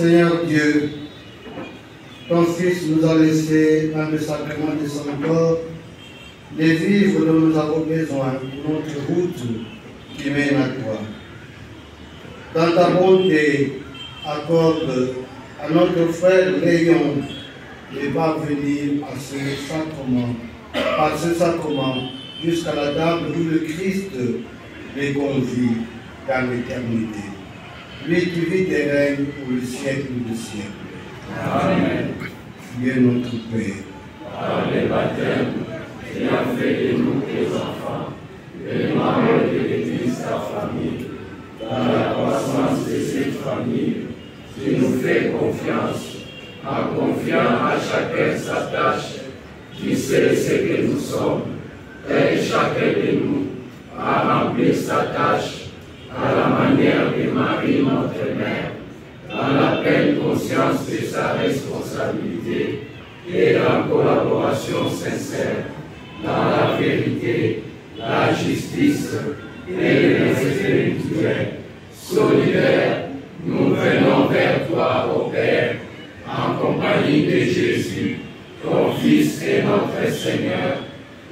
Seigneur Dieu, ton Fils nous a laissé dans le sacrement de son corps les vivres dont nous avons besoin pour notre route qui mène à toi. Dans ta bonté, accorde à notre frère Léon de parvenir à ce sacrement jusqu'à la table où le Christ les convie dans l'éternité. Lui qui vit et règne pour le siècle des siècles. Amen. Dieu notre Père. Par les baptêmes, tu as fait de nous tes enfants, les membres de l'Église, ta famille. Dans la croissance de cette famille, tu nous fais confiance, en confiant à chacun sa tâche. Tu sais ce que nous sommes, et chacun de nous a rempli sa tâche à la manière de Marie, notre mère, dans la pleine conscience de sa responsabilité et en collaboration sincère dans la vérité, la justice et le respect spirituel. Solidaires, nous venons vers toi, ô Père, en compagnie de Jésus, ton Fils et notre Seigneur,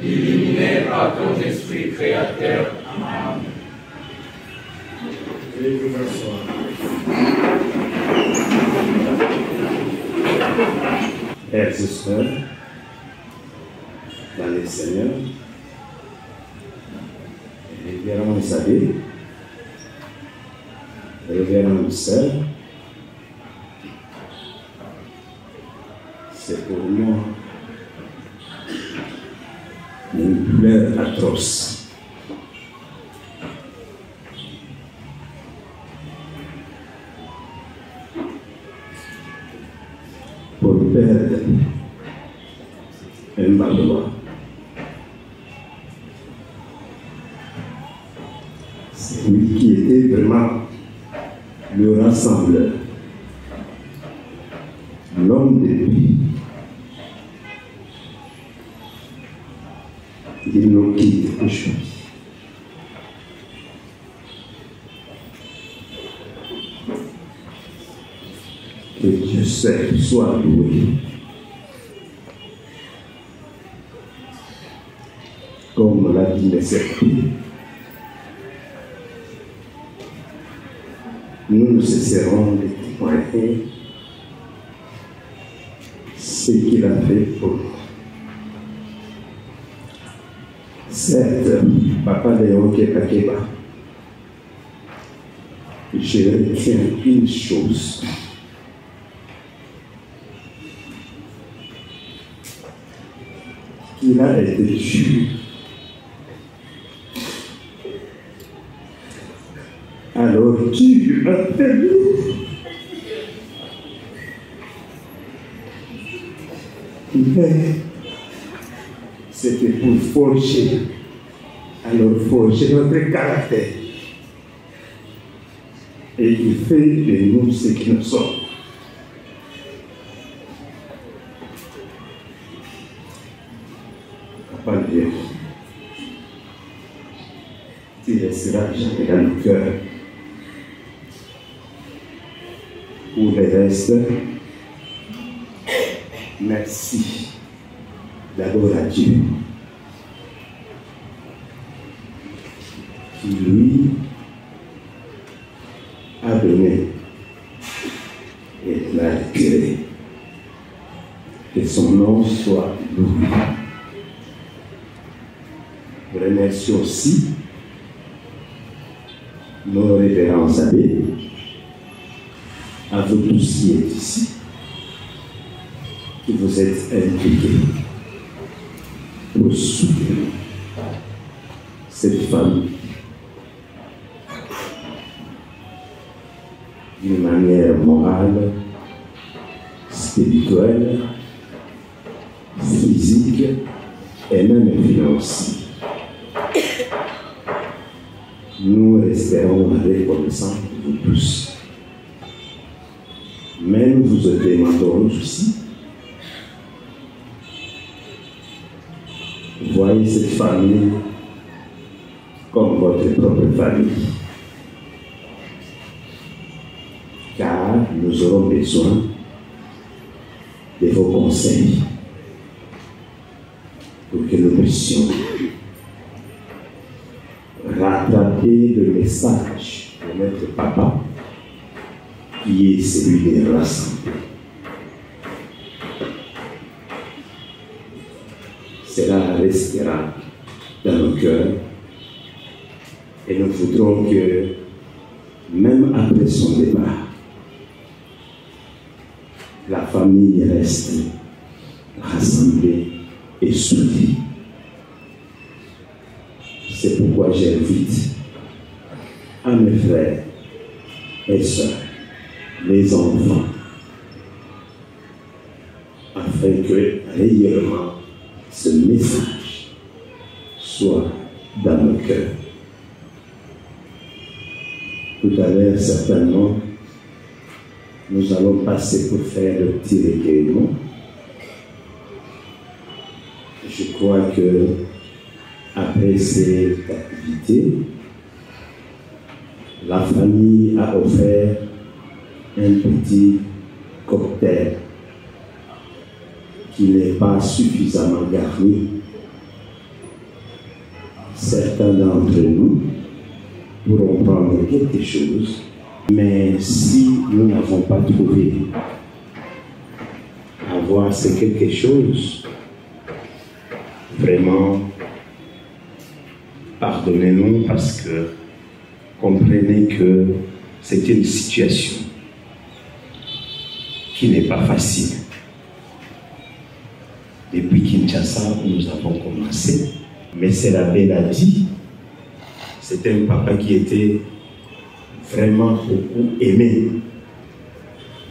illuminé par ton Esprit créateur. Amen. Veuillez vous asseoir. Frères et sœurs, dans le Seigneur, révérend Isabelle, révérend Sœur, c'est pour moi une douleur atroce. Pour perdre un Valois, c'est lui qui était vraiment le rassembleur, l'homme de lui. Il nous quitte aujourd'hui. Que Dieu seul soit loué. Comme l'a dit le Seigneur, nous ne cesserons de témoigner ce qu'il a fait pour nous. Certes, Papa Léon Kepakeba, je retiens une chose. Il a été tué. Alors Dieu a permis. Mais c'était pour forger. Alors forger notre caractère. Et il fait de nous ce que nous sommes. Papa Dieu, tu resteras jamais dans nos cœurs. Pour le reste, merci d'abord à Dieu qui lui a donné et l'a retiré. Que son nom soit loué. Je remercie aussi nos révérences abbés, à vous tous qui êtes ici, qui vous êtes impliqués pour soutenir cette femme d'une manière morale, spirituelle, physique et même financière. Nous resterons reconnaissants de vous tous. Mais nous vous demandons aussi, voyez cette famille comme votre propre famille. Car nous nous aurons besoin de vos conseils pour que nous puissions rattraper le message de notre papa qui est celui de rassembler. Cela restera dans nos cœurs et nous voudrons que même après son départ, la famille reste rassemblée et soudée. C'est pourquoi j'invite à mes frères et sœurs, les enfants, afin que réellement ce message soit dans nos cœurs. Tout à l'heure, certainement, nous allons passer pour faire le petit recueillement. Je crois que après cette activité, la famille a offert un petit cocktail qui n'est pas suffisamment garni. Certains d'entre nous pourront prendre quelque chose, mais si nous n'avons pas trouvé avoir ce quelque chose, vraiment, pardonnez-nous parce que comprenez que c'est une situation qui n'est pas facile. Depuis Kinshasa, où nous avons commencé, mais c'est la belle a dit, c'était un papa qui était vraiment beaucoup aimé.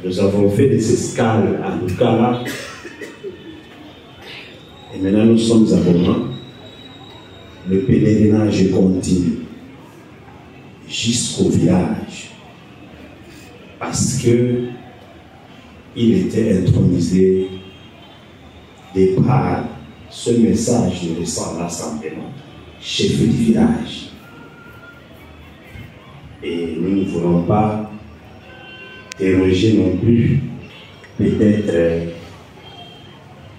Nous avons fait des escales à Lukala et maintenant nous sommes à Goma. Le pèlerinage continue jusqu'au village parce que il était intronisé de par ce message de récent rassemblement, chef du village. Et nous ne voulons pas déroger non plus, peut-être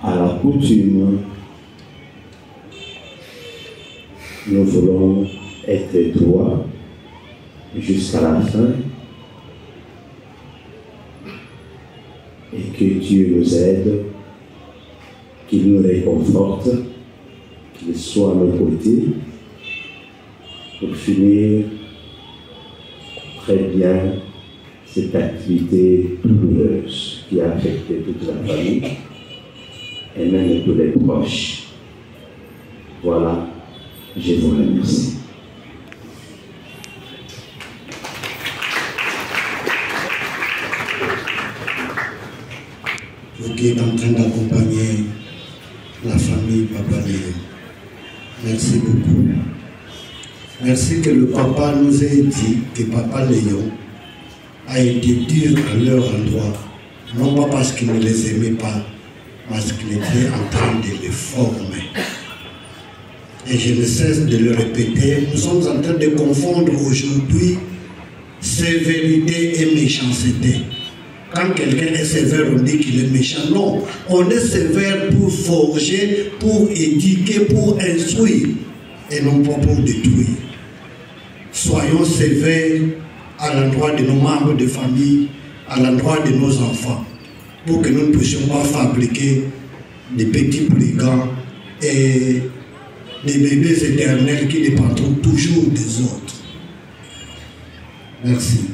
à la coutume. Nous voulons être droits jusqu'à la fin et que Dieu nous aide, qu'il nous réconforte, qu'il soit à nos côtés pour finir très bien cette activité douloureuse qui a affecté toute la famille et même tous les proches. Voilà, je vous remercie. Vous qui êtes en train d'accompagner la famille Papa Léon, merci beaucoup. Merci que le papa nous ait dit que Papa Léon a été dur à leur endroit, non pas parce qu'il ne les aimait pas, parce qu'il était en train de les former. Et je ne cesse de le répéter, nous sommes en train de confondre aujourd'hui sévérité et méchanceté. Quand quelqu'un est sévère, on dit qu'il est méchant. Non, on est sévère pour forger, pour éduquer, pour instruire, et non pas pour détruire. Soyons sévères à l'endroit de nos membres de famille, à l'endroit de nos enfants, pour que nous ne puissions pas fabriquer des petits brigands et des bébés éternels qui dépendront toujours des autres. Merci.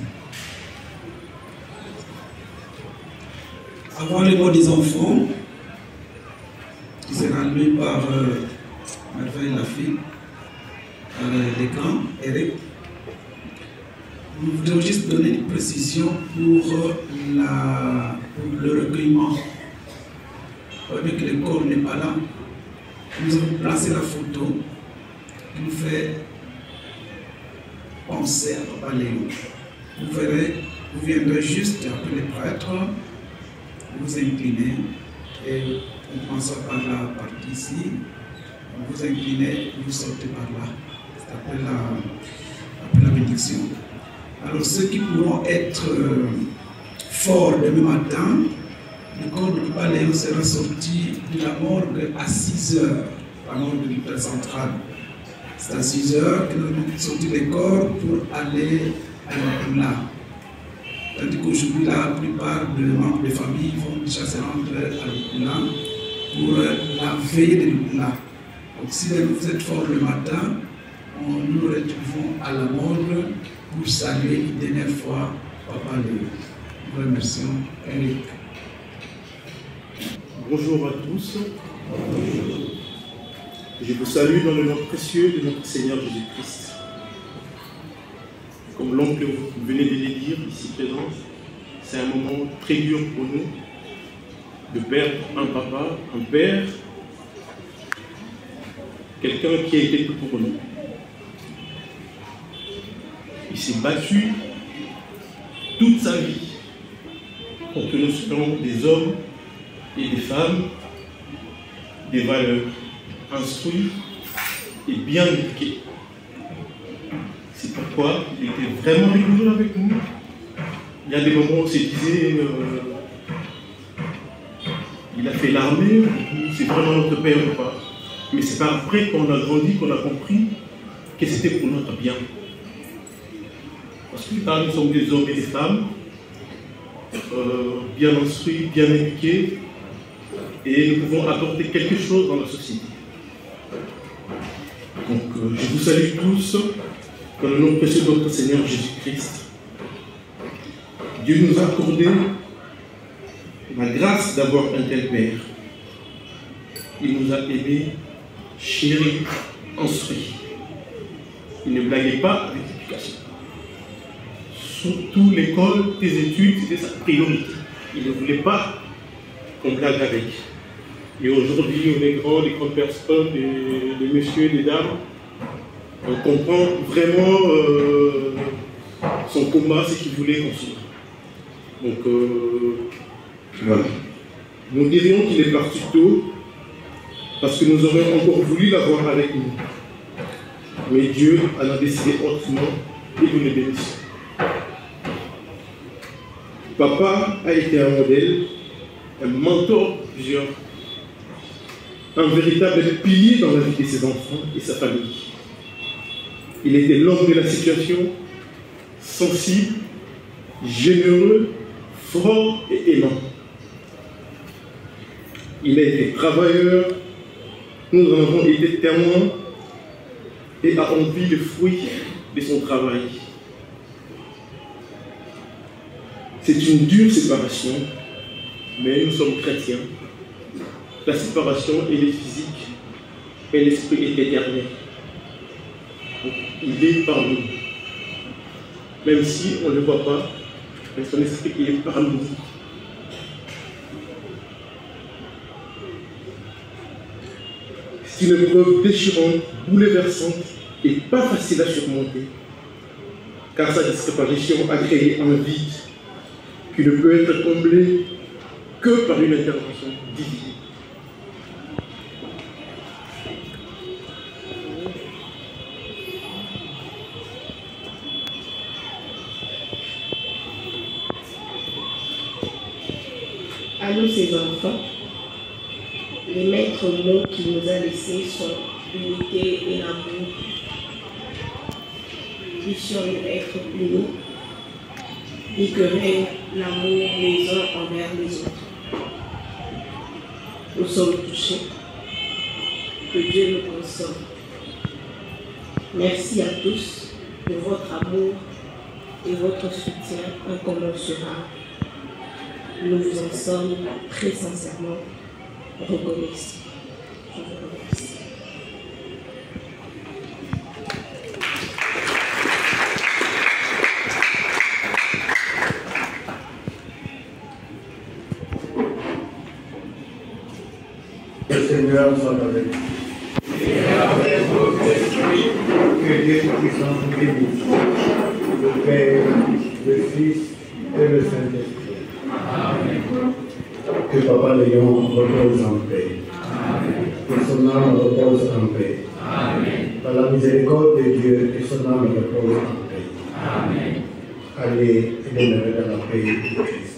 Avant les mots des enfants, qui sera lu par Merveille Lafille, par l'écran, Eric, nous voudrions juste donner une précision pour le recueillement. Vu que le corps n'est pas là, nous avons placé la photo qui nous fait penser à Papa Léon. Vous verrez, vous viendrez juste après les prêtres, vous inclinez et on commence par la partie ici, vous inclinez, vous sortez par là. C'est après la bénédiction. Alors ceux qui pourront être fort demain matin. Le corps de Papa Léon sera sorti de la morgue à 6 heures, la morgue de l'hôpital central. C'est à 6 heures que nous avons sorti les corps pour aller à Wakula. C'est-à-dire qu'aujourd'hui, la plupart des membres de famille vont déjà se rendre à Wakula pour la veille de Wakula. Donc si vous êtes fort le matin, nous nous retrouvons à la morgue pour saluer une dernière fois Papa Léon. Nous remercions Eric. Bonjour à tous. Je vous salue dans le nom précieux de notre Seigneur Jésus-Christ. Comme l'oncle venait de le dire ici présent, c'est un moment très dur pour nous de perdre un papa, un père, quelqu'un qui a été tout pour nous. Il s'est battu toute sa vie pour que nous soyons des hommes et des femmes, des valeurs, instruits et bien éduqués. C'est pourquoi il était vraiment rigoureux avec nous. Il y a des moments où on se disait, il a fait l'armée, c'est vraiment notre père ou pas. Mais c'est pas après qu'on a grandi, qu'on a compris que c'était pour notre bien. Parce que quand nous sommes des hommes et des femmes, bien instruits, bien éduqués, et nous pouvons apporter quelque chose dans la société. Donc, je vous salue tous dans le nom précieux de notre Seigneur Jésus-Christ. Dieu nous a accordé la grâce d'avoir un tel Père. Il nous a aimés, chéris, instruits. Il ne blaguait pas avec l'éducation. Surtout l'école, tes études, c'était sa priorité. Il ne voulait pas qu'on blague avec. Et aujourd'hui, on est grands, des grandes personnes, des messieurs et des dames. On comprend vraiment son combat, ce qu'il voulait construire. Donc, voilà. Nous dirions qu'il est parti tôt, parce que nous aurions encore voulu l'avoir avec nous. Mais Dieu en a décidé autrement, et nous le bénissons. Papa a été un modèle, un mentor pour plusieurs, un véritable pilier dans la vie de ses enfants et sa famille. Il était l'homme de la situation, sensible, généreux, fort et aimant. Il a été travailleur, nous en avons été témoins et a envie le fruit de son travail. C'est une dure séparation, mais nous sommes chrétiens. La séparation, elle est physique, et l'esprit est éternel. Donc, il est par nous. Même si on ne le voit pas, mais son esprit est par nous. C'est une épreuve déchirante, bouleversante et pas facile à surmonter, car sa disparition a créé un vide qui ne peut être comblé que par une intervention divine. À nous, ses enfants, les maîtres mots qu'il nous a laissés sont l'unité et l'amour. Puissions-nous être unis et que règne l'amour les uns envers les autres. Nous sommes touchés. Que Dieu nous console. Merci à tous de votre amour et votre soutien incommensurable. Nous vous en sommes très sincèrement reconnaissants. Je vous remercie. Le Seigneur soit avec vous. Et avec votre esprit, que Dieu Tout-Puissant vous bénisse, le Père, le Fils et le Saint-Esprit. Amen. Que Papa Léon repose en paix. Amen. Que son âme repose en paix. Amen. Par la miséricorde de Dieu, que son âme repose en paix. Amen. Allez, élève dans la paix de Christ.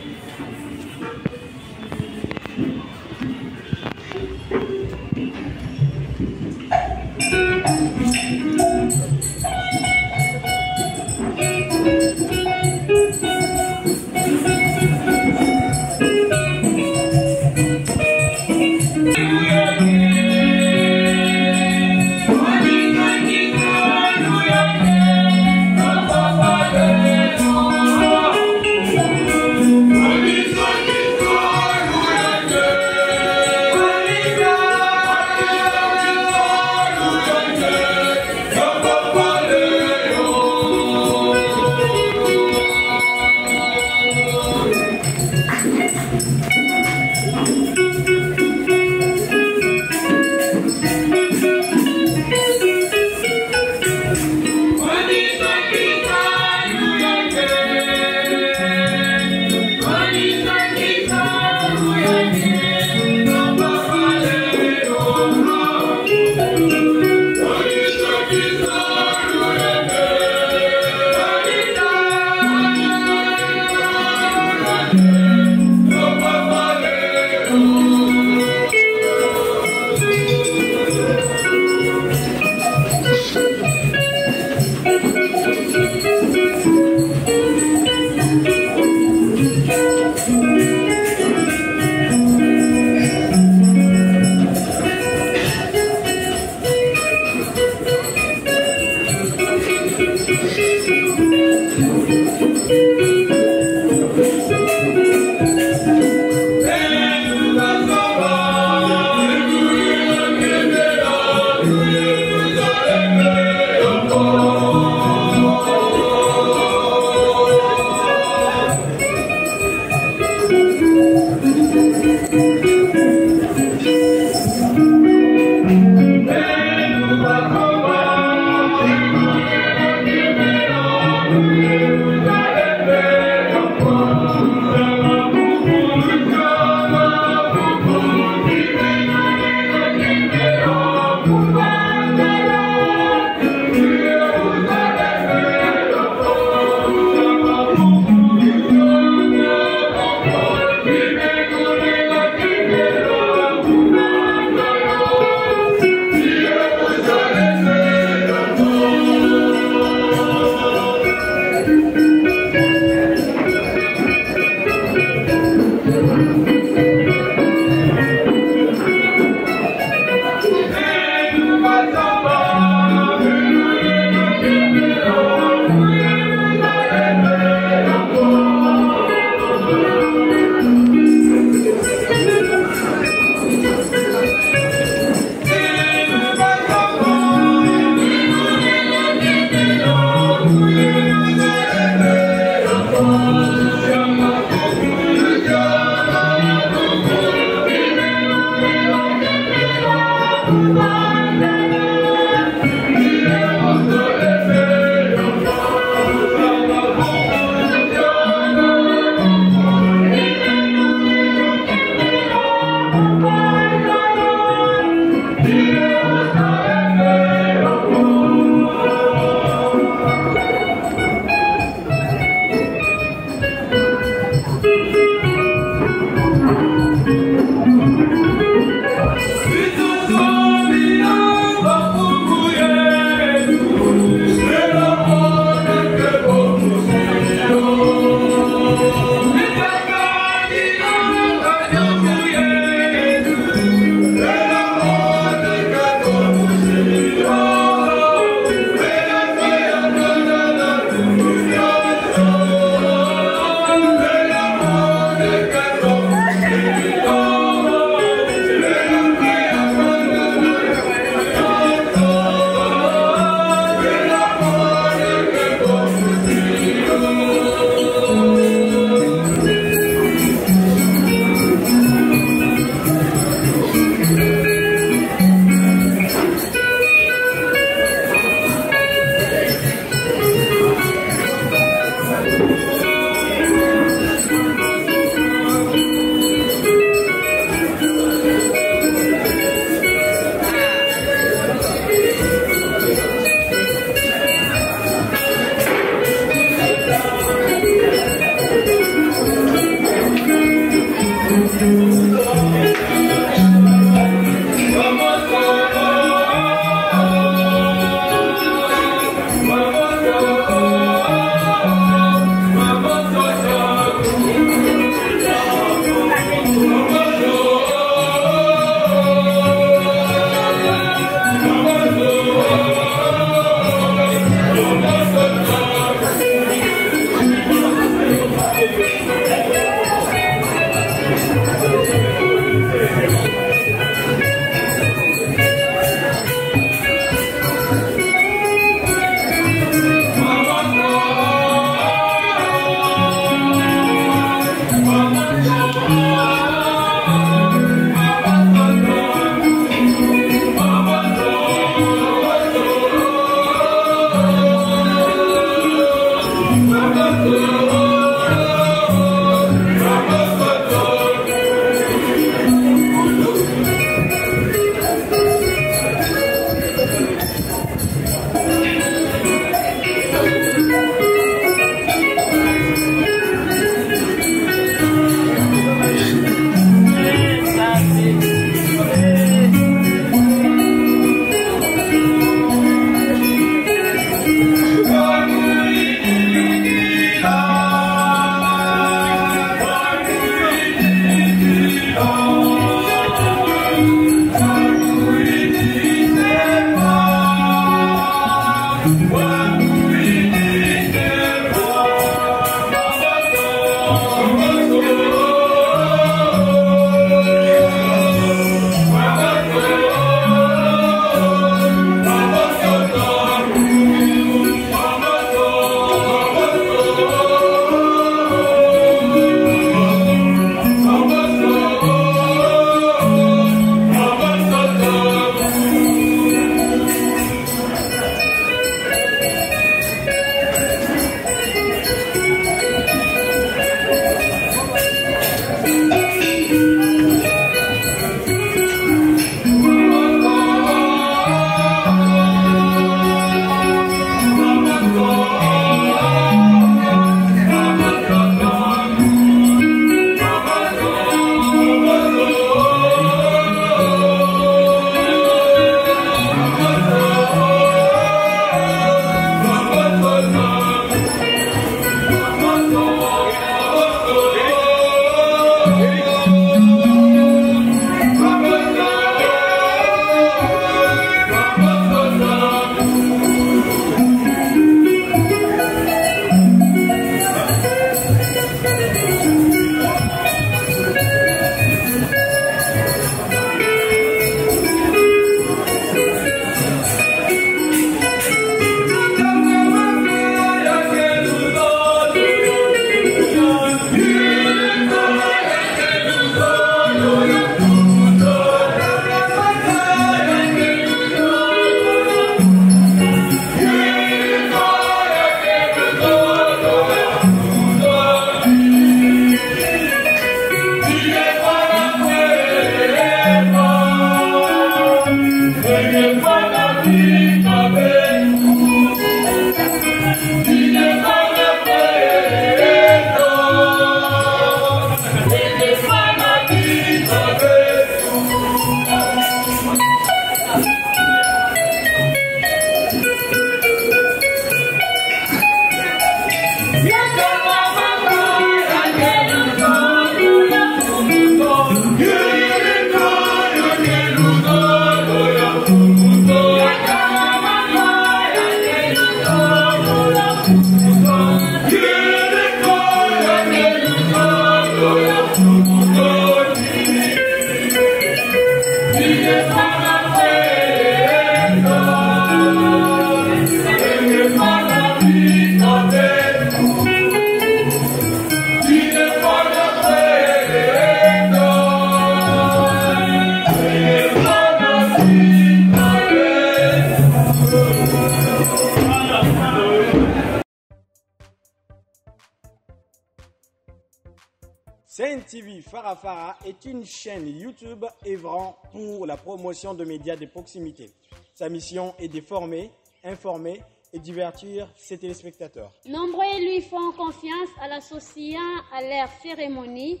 Rain TV Farafara est une chaîne YouTube œuvrant pour la promotion de médias de proximité. Sa mission est de former, informer et divertir ses téléspectateurs. Nombreux lui font confiance en l'associant à leur cérémonie.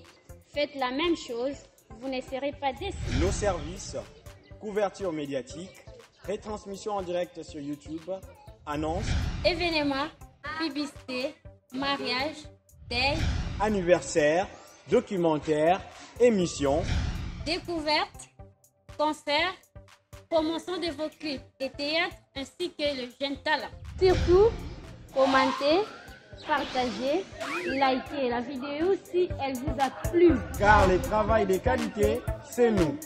Faites la même chose, vous ne serez pas déçus. Nos services, couverture médiatique, retransmission en direct sur YouTube, annonces, événements, publicité, mariage, deuil, anniversaire, documentaires, émissions, découvertes, concerts, promotion de vos clips et théâtre ainsi que le jeune talent. Surtout, commentez, partagez, likez la vidéo si elle vous a plu. Car le travail de qualité, c'est nous.